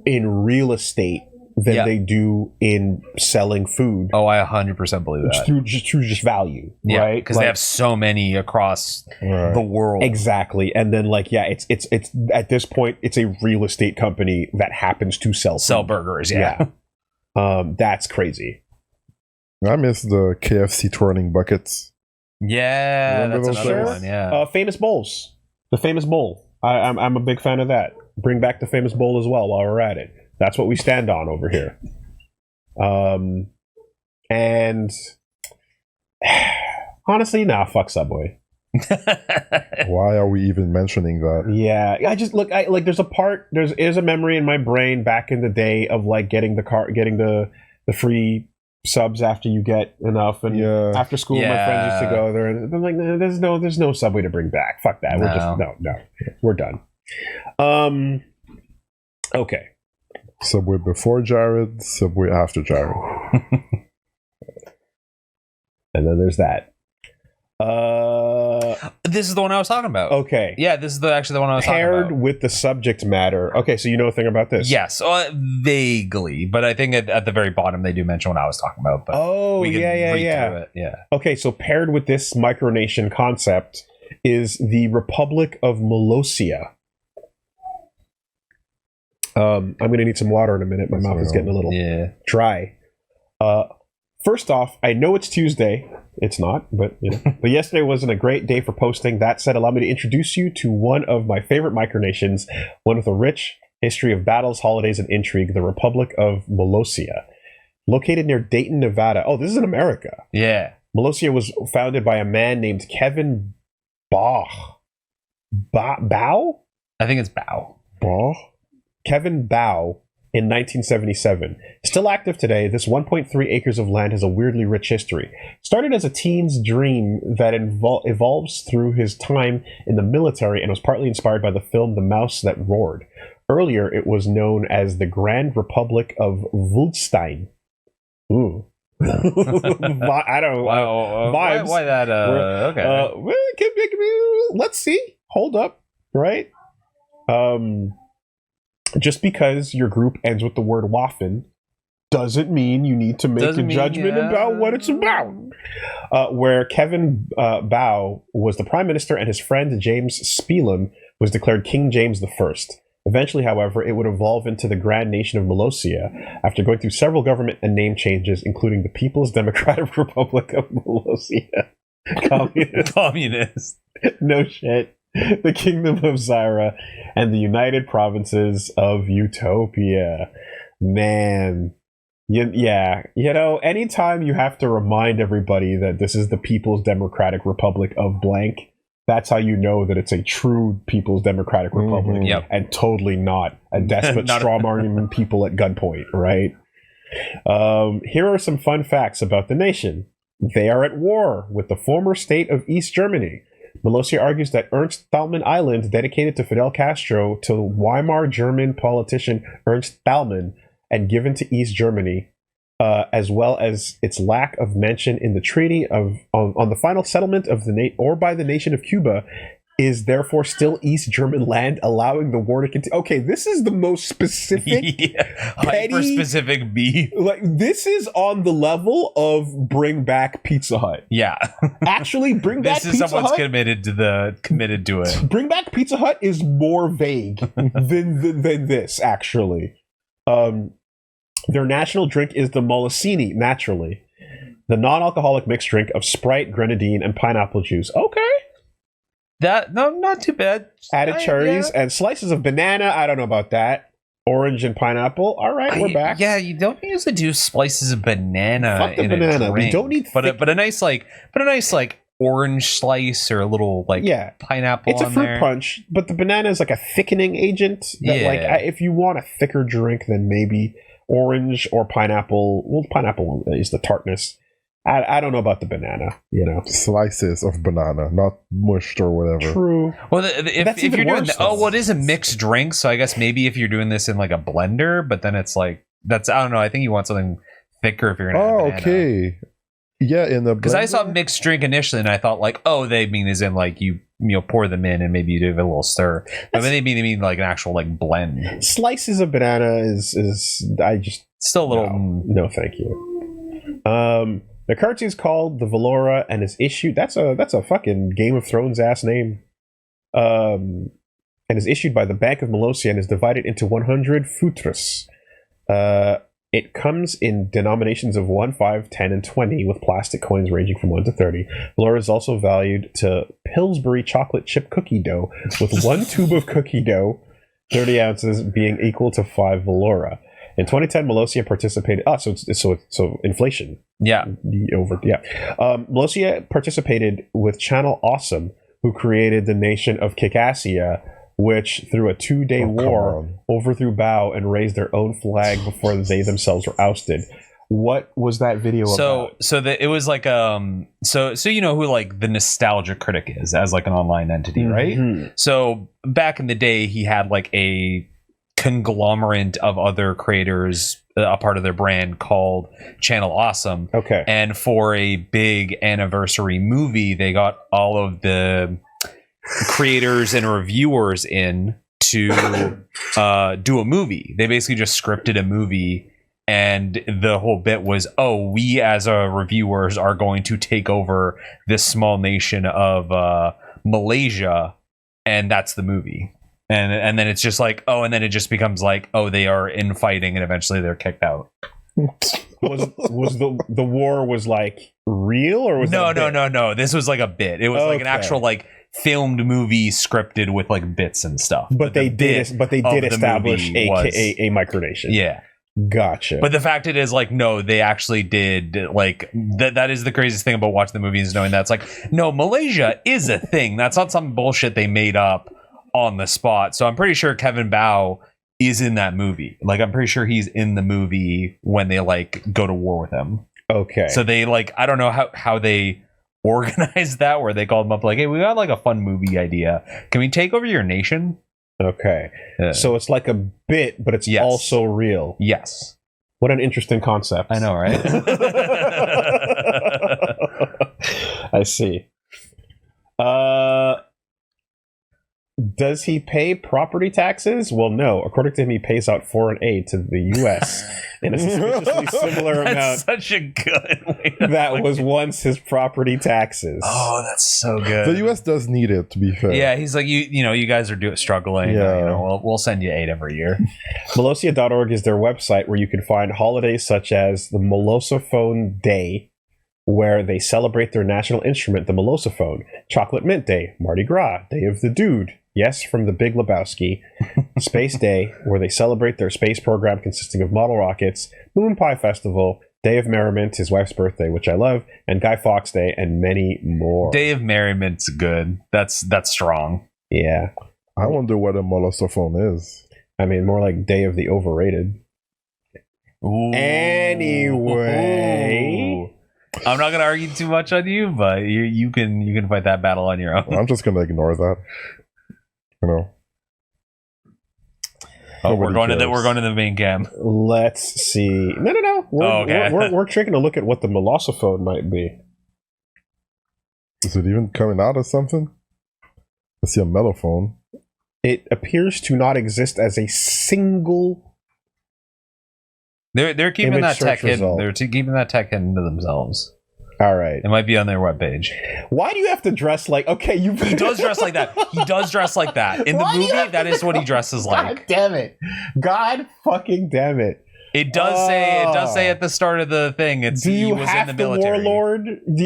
in real estate than they do in selling food. Oh, I 100% believe that. Through just value, right? Because they have so many across the world. Exactly. And then like, it's at this point, it's a real estate company that happens to sell burgers. Yeah. That's crazy. I miss the KFC twirling buckets. Yeah, Remember that's those another days? one. Yeah. Famous bowls. The famous bowl. I'm a big fan of that. Bring back the famous bowl as well while we're at it. That's what we stand on over here. And honestly, fuck Subway. Why are we even mentioning that? Yeah, I just look. There's a memory in my brain back in the day of like getting the free subs after you get enough, and after school, my friends used to go there, and I'm like, there's no Subway to bring back. Fuck that. We're just we're done. Okay. Subway before Jared, Subway after Jared. And then there's that. This is the one I was talking about. Okay. Yeah, this is actually the one I was talking Paired about. with the subject matter. Okay, so you know a thing about this? Yes, vaguely, but I think at the very bottom they do mention what I was talking about. But we can read through it. Yeah. Okay, so paired with this micronation concept is the Republic of Molossia. I'm going to need some water in a minute. My mouth is getting a little dry. First off, I know it's Tuesday. It's not, but but yesterday wasn't a great day for posting. That said, allow me to introduce you to one of my favorite micronations, one with a rich history of battles, holidays, and intrigue, the Republic of Molossia. Located near Dayton, Nevada. Oh, this is in America. Yeah. Molossia was founded by a man named Kevin Bow? I think it's Bow. Kevin Bow in 1977. Still active today, this 1.3 acres of land has a weirdly rich history. Started as a teen's dream that evolves through his time in the military and was partly inspired by the film The Mouse That Roared. Earlier, it was known as the Grand Republic of Wulstein. Ooh. I don't know. Vibes. Why that? Okay. Let's see. Hold up. Right? Just because your group ends with the word waffen doesn't mean you need to make a judgment about what it's about. Where Kevin Bow was the prime minister and his friend James Spelem was declared King James I. Eventually, however, it would evolve into the Grand Nation of Molossia after going through several government and name changes, including the People's Democratic Republic of Molossia. Communist. No shit. The Kingdom of Zyra, and the United Provinces of Utopia. Man, Yeah, anytime you have to remind everybody that this is the People's Democratic Republic of blank, that's how you know that it's a true People's Democratic Republic, Yep. and totally not a despot strawmanning people at gunpoint, right? Here are some fun facts about the nation. They are at war with the former state of East Germany. Melossia argues that Ernst Thälmann Island, dedicated to Fidel Castro, to Weimar German politician Ernst Thälmann, and given to East Germany, as well as its lack of mention in the treaty on the final settlement of or by the nation of Cuba, is therefore still East German land, allowing the war to continue. Okay, this is the most specific, hyper specific beef. Like, this is on the level of bring back Pizza Hut. Yeah, actually, bring back. This is Pizza someone's Hut? committed to it. Bring back Pizza Hut is more vague than this. Actually, their national drink is the Molosini, naturally, the non-alcoholic mixed drink of Sprite, grenadine, and pineapple juice. Okay. Not too bad. Added cherries and slices of banana. I don't know about that. Orange and pineapple. All right, we're back. Yeah, you don't usually do slices of banana. Fuck the in banana. A drink. We don't need. But a nice orange slice or a little pineapple. It's a fruit punch, but the banana is like a thickening agent. That, if you want a thicker drink, then maybe orange or pineapple. Well, pineapple is the tartness. I don't know about the banana, Slices of banana, not mushed or whatever. True. Well, if you're doing it is a mixed drink, so I guess maybe if you're doing this in like a blender, but then it's like I don't know. I think you want something thicker if you're gonna. Okay. Yeah, in the because I saw mixed drink initially, and I thought they mean as in like you pour them in and maybe you do a little stir, but then they mean like an actual like blend. Slices of banana is I just still a little no thank you. The currency is called the Valora and is issued. That's a fucking Game of Thrones ass name. And is issued by the Bank of Molossia and is divided into 100 futres. It comes in denominations of 1, 5, 10, and 20, with plastic coins ranging from 1 to 30. Valora is also valued to Pillsbury chocolate chip cookie dough, with one tube of cookie dough, 30 ounces, being equal to 5 Valora. In 2010, Molossia participated. So inflation. Yeah. Molossia participated with Channel Awesome, who created the nation of Kikassia, which through a 2-day war overthrew Bao and raised their own flag before they themselves were ousted. What was that video about? It was like so you know who like the Nostalgia Critic is as like an online entity, right? Mm-hmm. So back in the day, he had like a conglomerate of other creators, a part of their brand called Channel Awesome. Okay. And for a big anniversary movie, they got all of the creators and reviewers in to do a movie. They basically just scripted a movie, and the whole bit was, we as reviewers are going to take over this small nation of Malaysia, and that's the movie. And then it's just like, and then it just becomes like, they are infighting, and eventually they're kicked out. was the war was like real, or was no? This was like a bit. It was like an actual like filmed movie scripted with like bits and stuff. But they did establish a micronation. Yeah. Gotcha. But the fact it is like, no, they actually did like that is the craziest thing about watching the movie, is knowing that's like, no, Malaysia is a thing. That's not some bullshit they made up on the spot. So I'm pretty sure Kevin Bao is in that movie. Like, I'm pretty sure he's in the movie when they like go to war with him. Okay. So they like, I don't know how they organized that, where they called him up like, hey, we got like a fun movie idea. Can we take over your nation? Okay. So it's like a bit, but it's also real. Yes. What an interesting concept. I know, right? I see. Does he pay property taxes? Well, no. According to him, he pays out foreign aid to the U.S. in a suspiciously similar amount. Such a good way that was once his property taxes. Oh, that's so good. The U.S. does need it, to be fair. Yeah, he's like, you guys are struggling. Yeah. We'll send you aid every year. Molossia.org is their website, where you can find holidays such as the Molossophone Day, where they celebrate their national instrument, the Molossophone, Chocolate Mint Day, Mardi Gras, Day of the Dude, Yes, from the Big Lebowski. Space Day, where they celebrate their space program consisting of model rockets, Moon Pie Festival, Day of Merriment, his wife's birthday, which I love, and Guy Fawkes Day, and many more. Day of Merriment's good. That's strong. Yeah. I wonder what a molossophone is. I mean, more like Day of the Overrated. Ooh. Anyway. I'm not gonna argue too much on you, but you can fight that battle on your own. I'm just gonna ignore that. You know. Oh, we're going to cares. the main cam. Let's see. No. We're taking a look at what the molossophone might be. Is it even coming out of something? I see a mellophone. It appears to not exist as a single. They're keeping Image that tech search hidden. result. They're keeping that tech hidden to themselves. All right. It might be on their webpage. Why do you have to dress like? Okay, you. He does dress like that. He does dress like that. In the Why do you movie, have that to is what he dresses like. God damn it! God fucking damn it! It does say at the start of the thing. It's Do you he was have in the the military. warlord? Do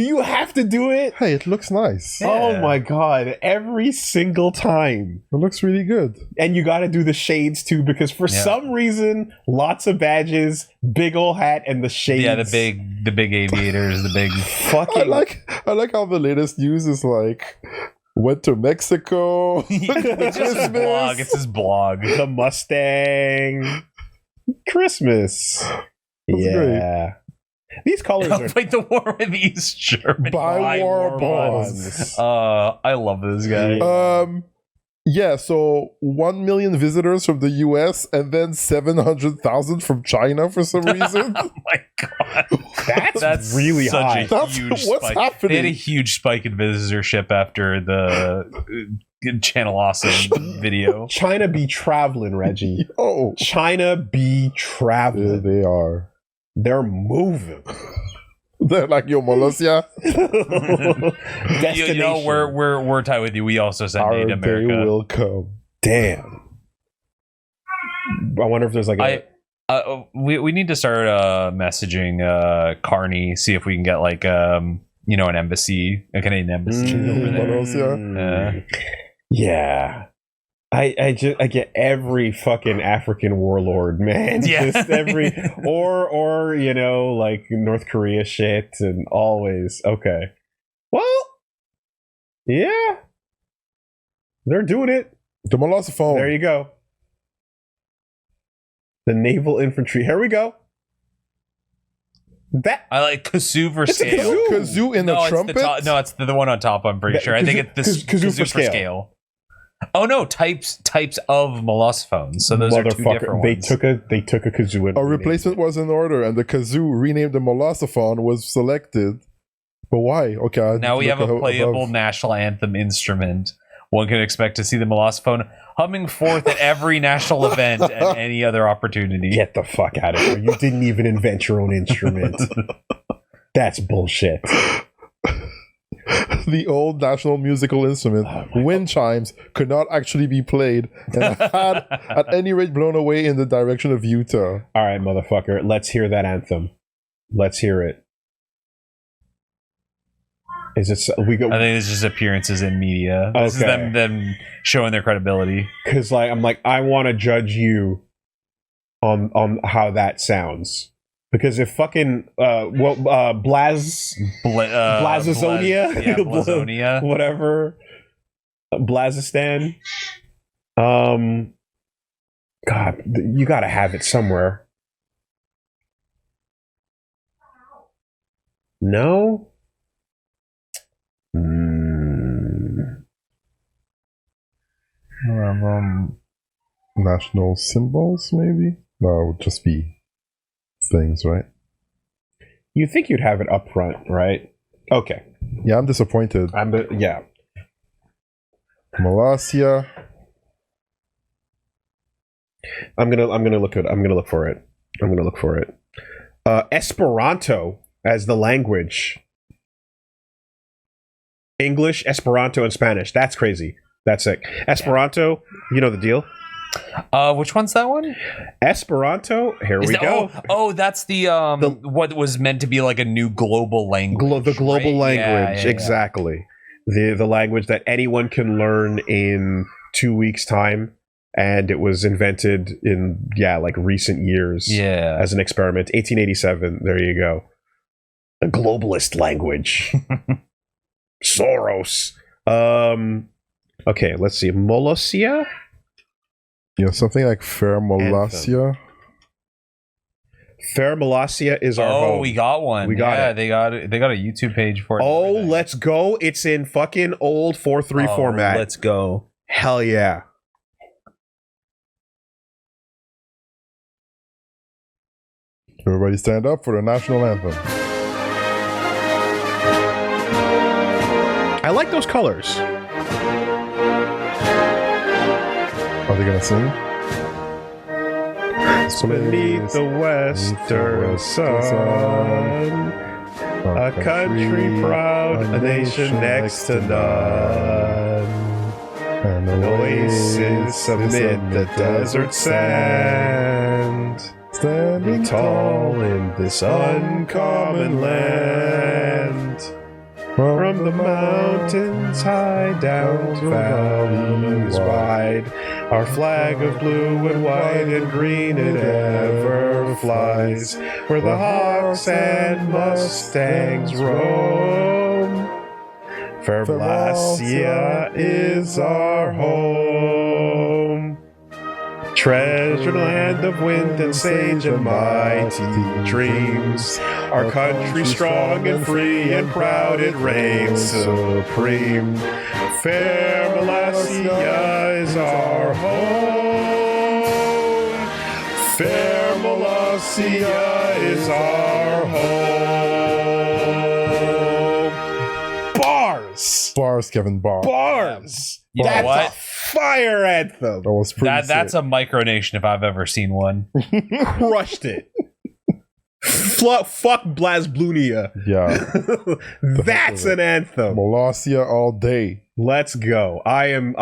you have to do it? Hey, it looks nice. Yeah. Oh my god! Every single time, It looks really good. and you got to do the shades too, because for some reason, lots of badges, big ol' hat, and the shades. Yeah, the big aviators, the big. fucking. I like how the latest news is like went to Mexico. It's just his blog. It's his blog. the Mustang. Christmas. That's These colors I'll are fight the war with East Germany. Buy war bonds. bonds. I love this guy. Yeah, so 1 million visitors from the US and then 700,000 from China for some reason. Oh my god, That's really such high. a That's huge what's spike. happening. They had a huge spike in visitorship after the Channel Awesome video. China be traveling, Reggie. Oh, China be yeah, traveling. they are. They're moving. They're like, yo, Molossia, Destination. You know, we're tied with you. We also send our aid day to America. will come. Damn. I wonder if there's like a. We need to start messaging Carney, see if we can get like an embassy, a Canadian embassy over there. Molossia. Yeah. I get every fucking African warlord, man. Yeah. Just every or like North Korea shit, and always okay. Well, yeah, they're doing it. The Molossophone. There you go. The naval infantry. Here we go. That I like kazoo for It's a scale. Kazoo in No, a it's trumpet? it's the one on top. I'm pretty That- sure. I think kazoo- it's the kazoo kazoo for scale. Oh no, types of mollosophones. So those are two different They ones. took a kazoo and A replacement was in order, and the kazoo, renamed the Molossophone, was selected. But why? Okay. I Now we look have a above. playable national anthem instrument. One can expect to see the molossophone humming forth at every national event and any other opportunity. Get the fuck out of here! You didn't even invent your own instrument. That's bullshit. The old national musical instrument, wind chimes, could not actually be played and had at any rate blown away in the direction of Utah. All right, motherfucker. Let's hear that anthem. Let's hear it. Is it? We go I think it's just appearances in media. This is Okay. them showing their credibility. because I'm like I want to judge you on how that sounds. Because if fucking Blazizonia, Yeah, Blazonia. whatever, Blazistan, God, you got to have it somewhere. No. National symbols, maybe? No, it would just be things, right? You think you'd have it up front, right? Okay. Yeah, I'm disappointed. Yeah. Molossia. I'm gonna look for it. Esperanto as the language. English, Esperanto, and Spanish. That's crazy. That's sick. Esperanto, you know the deal. Which one's that one? Esperanto. Here we go. Oh, that's the what was meant to be like a new global language. The global right? language, Yeah. exactly. the language that anyone can learn in 2 weeks' time, and it was invented in like recent years. Yeah. As an experiment, 1887. There you go. A globalist language. Soros. Okay, let's see. Molossia? Yeah, something like Fair-Molossia. Fair-Molossia is our home. We got one. We got it. They got a YouTube page for it. Oh, let's go. It's in fucking old 4.3 format. Let's go. Hell yeah. Everybody stand up for the national anthem. I like those colors. Are they gonna sing? Beneath the western sun, a country proud, a nation next to none. An oasis amid the desert sand, standing tall in this uncommon land. From the mountains high down to valleys wide, our flag of blue and white and green it ever flies, where the hawks and mustangs roam. Fair-Molossia is our home. Treasured land of wind and sage and mighty dreams. Our country strong and free and proud, it reigns supreme. Fair-Molossia is our home. Fair-Molossia is our home. Bars! Bars, Kevin, bars. Bars! You know That's what? a fire anthem. That was pretty That's sick. a Micronation if I've ever seen one. Crushed it. Fuck Blazblunia. Yeah. That's an anthem. Molossia all day. Let's go. I am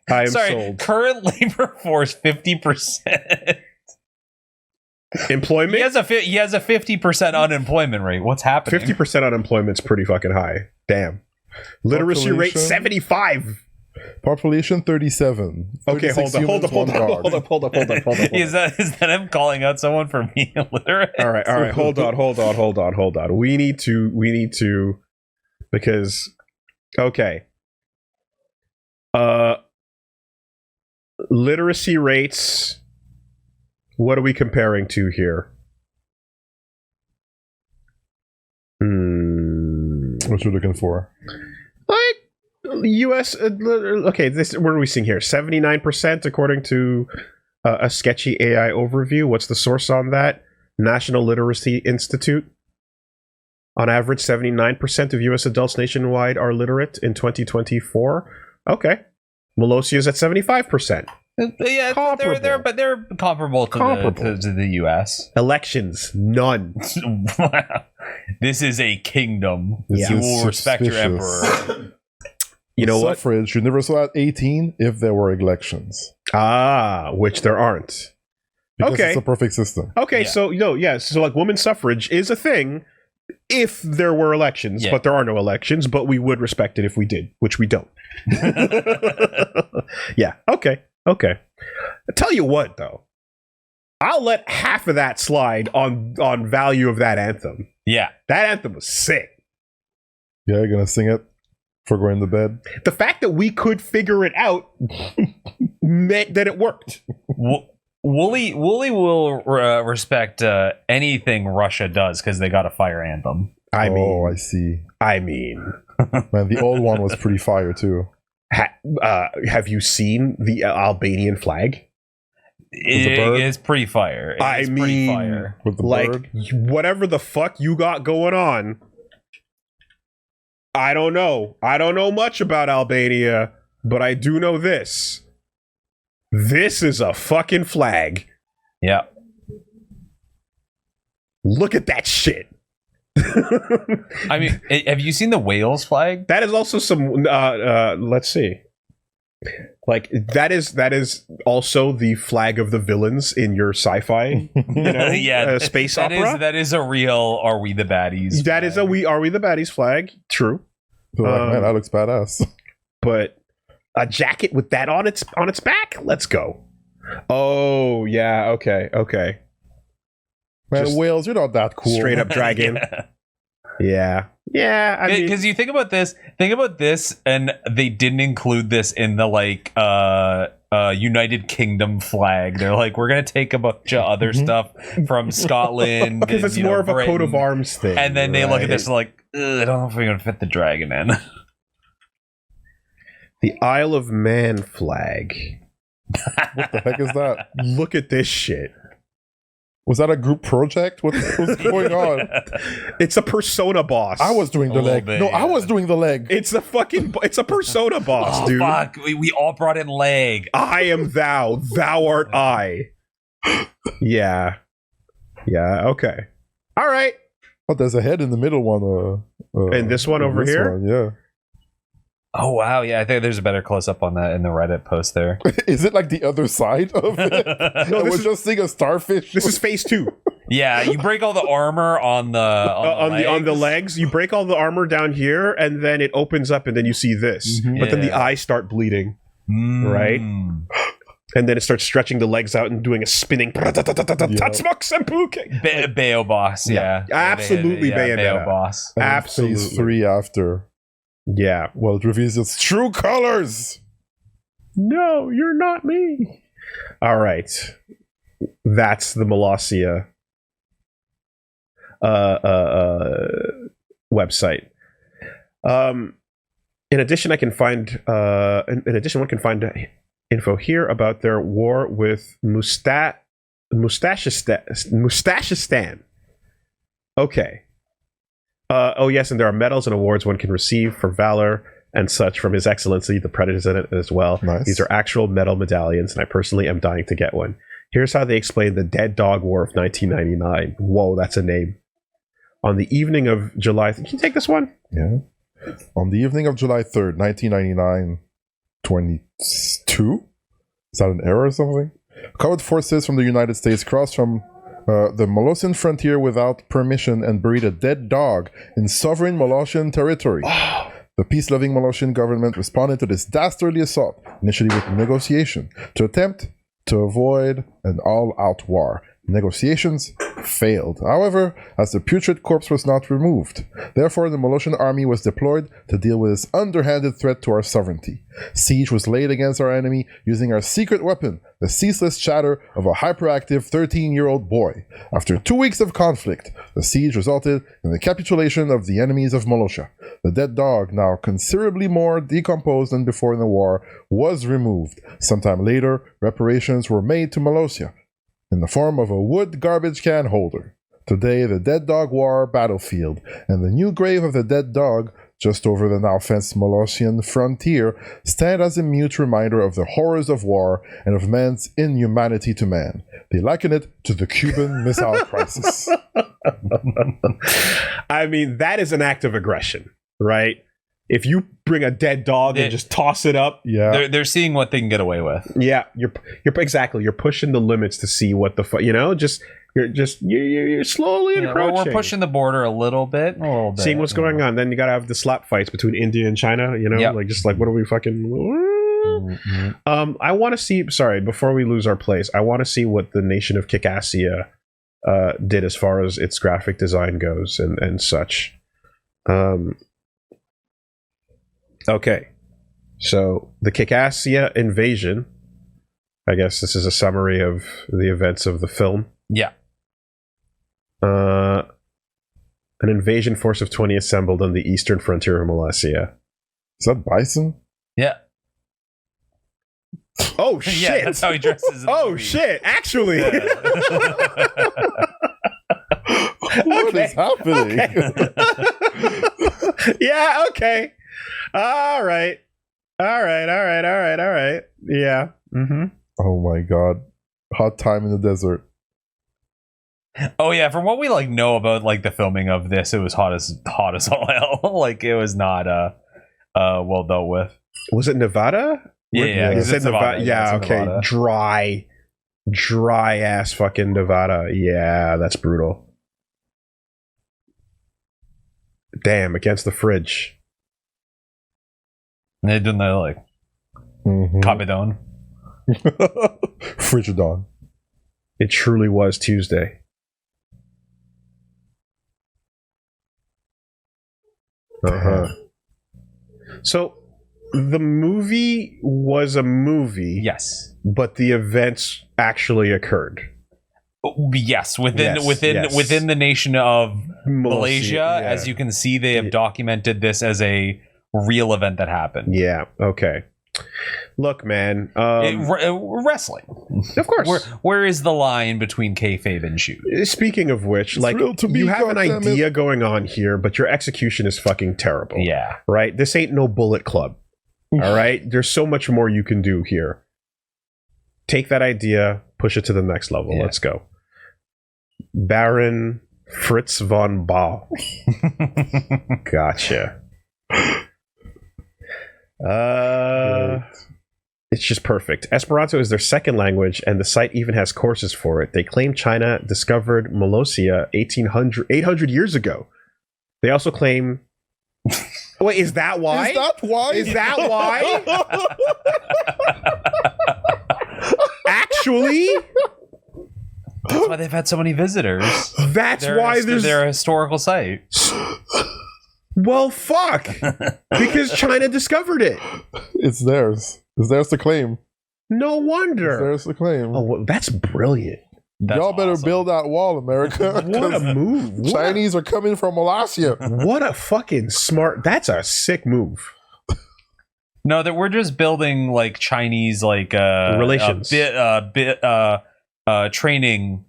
Sorry, sold. current labor force 50%. Employment? He has a 50% unemployment rate. What's happening? 50% unemployment's pretty fucking high. Damn. Literacy rate Population? 75. Population 37. Okay, 36 hold humans, up. one dog. Is that him calling out someone for being illiterate? All right. Hold on. We need to because okay. Literacy rates. What are we comparing to here? What you looking for? Like US okay, this what are we seeing here? 79% according to a sketchy AI overview. What's the source on that? National Literacy Institute. On average, 79% of US adults nationwide are literate in 2024. Okay. Molossia is at 75%. Yeah, Comparable. they're comparable to the US. Elections, none. Wow. This is a kingdom. This You is will respect your suspicious. emperor. You know what? Suffrage, you never saw at 18 if there were elections. Which there aren't. Because Okay. it's a perfect system. Okay, Yeah. so so like women's suffrage is a thing if there were elections, Yeah. but there are no elections, but we would respect it if we did, which we don't. Yeah, okay. I tell you what though. I'll let half of that slide on value of that anthem. Yeah. That anthem was sick. Yeah, you're gonna sing it for going to bed. The fact that we could figure it out meant that it worked. Woolie will respect anything Russia does because they got a fire anthem. I mean, I see. Man, the old one was pretty fire too. Have you seen the Albanian flag? bird? It's pretty fire. It's pretty fire. With the Like bird. whatever the fuck you got going on. I don't know much about Albania, but I do know this. This is a fucking flag. Yeah. Look at that shit. I mean, have you seen the Wales flag? That is also some let's see. Like that is also the flag of the villains in your sci-fi, Yeah, space that opera. that is a real "Are we the baddies?" That is a Are we the baddies flag. True. They're like, man, that looks badass. But a jacket with that on its back? Let's go. Oh, yeah, okay. Man, Just Wales, you're not that cool. Straight up dragon. Yeah. I mean, Because you think about this, and they didn't include this in the like United Kingdom flag. They're like, we're gonna take a bunch of other stuff from Scotland because it's more of a coat of arms thing. and then they look at this like, I don't know if we're gonna fit the dragon in. The Isle of Man flag. What the heck is that? Look at this shit. Was that a group project? What's going on? It's a persona boss. I was doing the leg. bit, No, I yeah. was doing the leg. It's a persona boss, Oh dude. fuck! We all brought in leg. I am thou art I. Yeah. Okay. All right. Oh, there's a head in the middle one. And this one over here? Yeah. Oh wow, yeah, I think there's a better close up on that in the Reddit post there. Is it like the other side of it? No, I this was is- just seeing a starfish. This is phase 2. Yeah, you break all the armor on the On the legs, you break all the armor down here, and then it opens up, and then you see this. Mhm. But then the Yeah. eyes start bleeding, Mm. right? And then it starts stretching the legs out and doing a spinning. Tatsumok Senpuke. Bayo boss, yeah. Absolutely Bayonetta. Bayo boss. And Absolutely. Phase 3 after. Yeah. Well, it reveals its true colors. No, you're not me. All right. That's the Molossia website. In addition, one can find info here about their war with Mustachistan. Okay. Oh yes, and there are medals and awards one can receive for valor and such from His Excellency the President as well. Nice. These are actual medal medallions, and I personally am dying to get one. Here's how they explain the Dead Dog War of 1999. Whoa, that's a name. On the evening of July... Can you take this one? Yeah. On the evening of July 3rd, 1999, 22? Is that an error or something? Coward forces from the United States crossed from the Molossian frontier without permission and buried a dead dog in sovereign Molossian territory. The peace-loving Molossian government responded to this dastardly assault, initially with negotiation, to attempt to avoid an all-out war. Negotiations failed, however, as the putrid corpse was not removed. Therefore, the Molossian army was deployed to deal with this underhanded threat to our sovereignty. Siege was laid against our enemy using our secret weapon, the ceaseless chatter of a hyperactive 13-year-old boy. After 2 weeks of conflict, the siege resulted in the capitulation of the enemies of Molossia. The dead dog, now considerably more decomposed than before in the war, was removed. Sometime later, reparations were made to Molossia in the form of a wood garbage can holder. Today, the Dead Dog War battlefield and the new grave of the dead dog, just over the now fenced Molossian frontier, stand as a mute reminder of the horrors of war and of man's inhumanity to man. They liken it to the Cuban Missile Crisis. I mean, that is an act of aggression, right? If you bring a dead dog and just toss it up, Yeah. They're seeing what they can get away with. yeah, you're exactly. You're pushing the limits to see what the fuck, you're slowly Yeah, encroaching. we're pushing the border a little bit. Seeing what's going on. Then you gotta have the slap fights between India and China. Yep. What are we fucking? I want to see. Sorry, before we lose our place, I want to see what the nation of Kikassia did as far as its graphic design goes and such. Okay, so the Kikassia invasion. I guess this is a summary of the events of the film. Yeah. An invasion force of 20 assembled on the eastern frontier of Molossia. Is that bison? Yeah. Oh shit! Yeah, that's how he dresses. in the Oh movie. shit! Actually, What is happening? yeah. Okay. All right. Yeah. Mm-hmm. Oh my god. Hot time in the desert. Oh yeah, from what we know about the filming of this, it was hot as all hell. It was not well dealt with. Was it Nevada? Yeah, You 'cause said it's Nevada. Nevada. Yeah. It's Okay. Nevada. Dry ass fucking Nevada. Yeah, that's brutal. Damn, against the fridge. They didn't like Cabedon. Frigidon. It truly was Tuesday. So the movie was a movie, Yes. but the events actually occurred. Yes, within Yes. the nation of Malaysia, yeah. as you can see, they have documented this as a real event that happened. Yeah. Okay. Look, man. Wrestling, Of course. Where is the line between kayfabe and shoot? Speaking of which, like, real to me, you have an goddammit. idea going on here, but your execution is fucking terrible. Yeah, Right? This ain't no Bullet Club. All right? There's so much more you can do here. Take that idea, push it to the next level. Yeah. Let's go. Baron Fritz von Baal. Gotcha. It's just perfect. Esperanto is their second language, and the site even has courses for it. They claim China discovered Molossia 800 years ago. They also claim... Wait, is that why? Is that why? Is that why? Actually, that's why they've had so many visitors. that's why there's... They're a historical site. Well, fuck. Because China discovered it. It's theirs. It's theirs to claim. No It's wonder. theirs to claim. Oh, well, that's brilliant. That's Y'all better awesome. build that wall, America. What a move. What a- Chinese are coming from Malaysia. What a fucking smart... That's a sick move. No, that we're just building like Chinese like Relations. training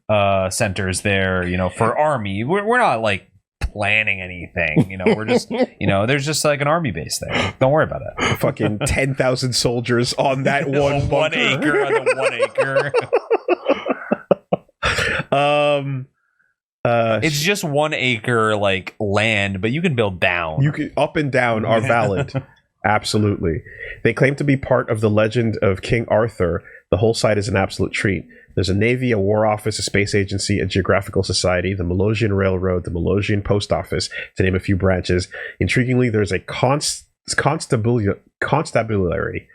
centers there, for army. We're not like planning anything, we're just there's just like an army base there. Don't worry about it. Fucking 10,000 soldiers on that one One bunker. acre on the 1 acre. It's just 1 acre like land, but you can build down. you can, up and down are valid. Absolutely. They claim to be part of the legend of King Arthur. The whole site is an absolute treat. There's a navy, a war office, a space agency, a geographical society, the Malaysian Railroad, the Malaysian Post Office, to name a few branches. Intriguingly, there's a constabulary,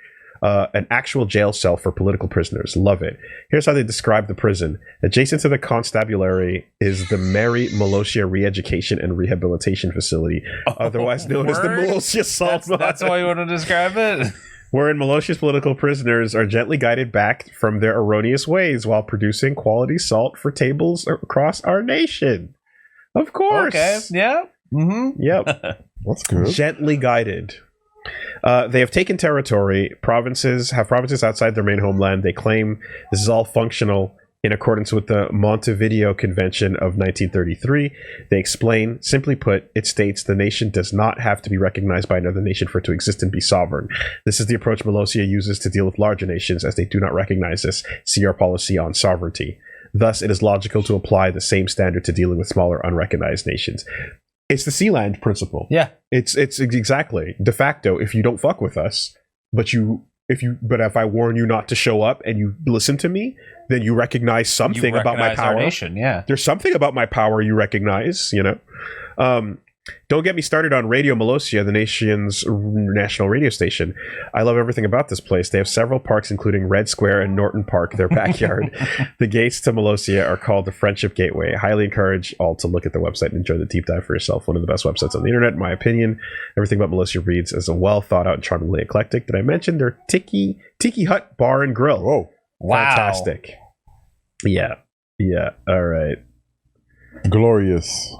an actual jail cell for political prisoners. Love it. Here's how they describe the prison. Adjacent to the constabulary is the Mary Malaysia Re-Education and Rehabilitation Facility, otherwise known as the word? Malaysia Salt Mine. That's how you want to describe it. Wherein Malaysia's political prisoners are gently guided back from their erroneous ways while producing quality salt for tables across our nation. Of course. Okay. Yeah. Mm-hmm. Yep. That's good. Gently guided. They have taken territory. Provinces outside their main homeland. They claim this is all functional in accordance with the Montevideo Convention of 1933. They explain, simply put, it states the nation does not have to be recognized by another nation for it to exist and be sovereign. This is the approach Malaysia uses to deal with larger nations, as they do not recognize this. See our policy on sovereignty. Thus, it is logical to apply the same standard to dealing with smaller, unrecognized nations. It's the Sealand principle. Yeah. It's exactly de facto. If you don't fuck with us, but if I warn you not to show up and you listen to me, then you recognize something about my recognize power. our nation, yeah. There's something about my power you recognize. Don't get me started on Radio Malaysia, the nation's national radio station. I love everything about this place. They have several parks, including Red Square and Norton Park, their backyard. The gates to Malaysia are called the Friendship Gateway. I highly encourage all to look at the website and enjoy the deep dive for yourself. One of the best websites on the internet, in my opinion. Everything about Malaysia reads as a well thought out and charmingly eclectic. Did I mention their Tiki Hut Bar and Grill? Whoa. Wow. Fantastic. Yeah. All right. Glorious.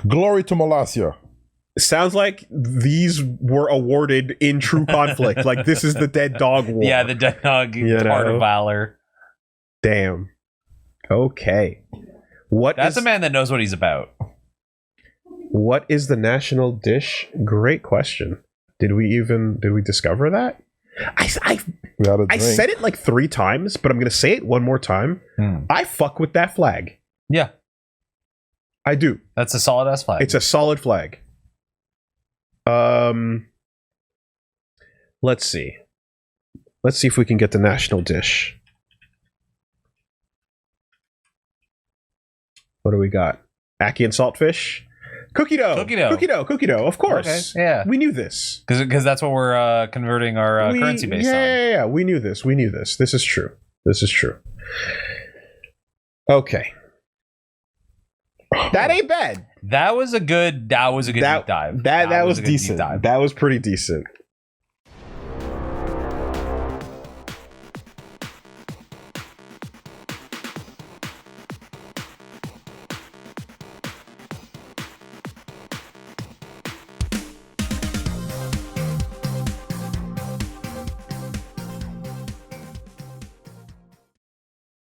Glory to Malaysia. Sounds like these were awarded in true conflict. Like this is the Dead Dog War. Yeah, the dead dog You part know? of valor. Damn. Okay. That's a man that knows what he's about. What is the national dish? Great question. Did we discover that? We had a I drink. said it like 3 times, but I'm going to say it one more time. I fuck with that flag. Yeah, I do. that's a solid ass flag. It's a solid flag. Let's see. Let's see if we can get the national dish. What do we got? Ackee and saltfish. Cookie dough. Cookie dough. Cookie dough. Cookie dough. Of course. Okay, yeah. We knew this. Because that's what we're converting our currency based on. Yeah. We knew this. We knew this. This is true. This is true. Okay. That ain't bad. That was a good deep dive. That was a good deep decent. dive. That was pretty decent.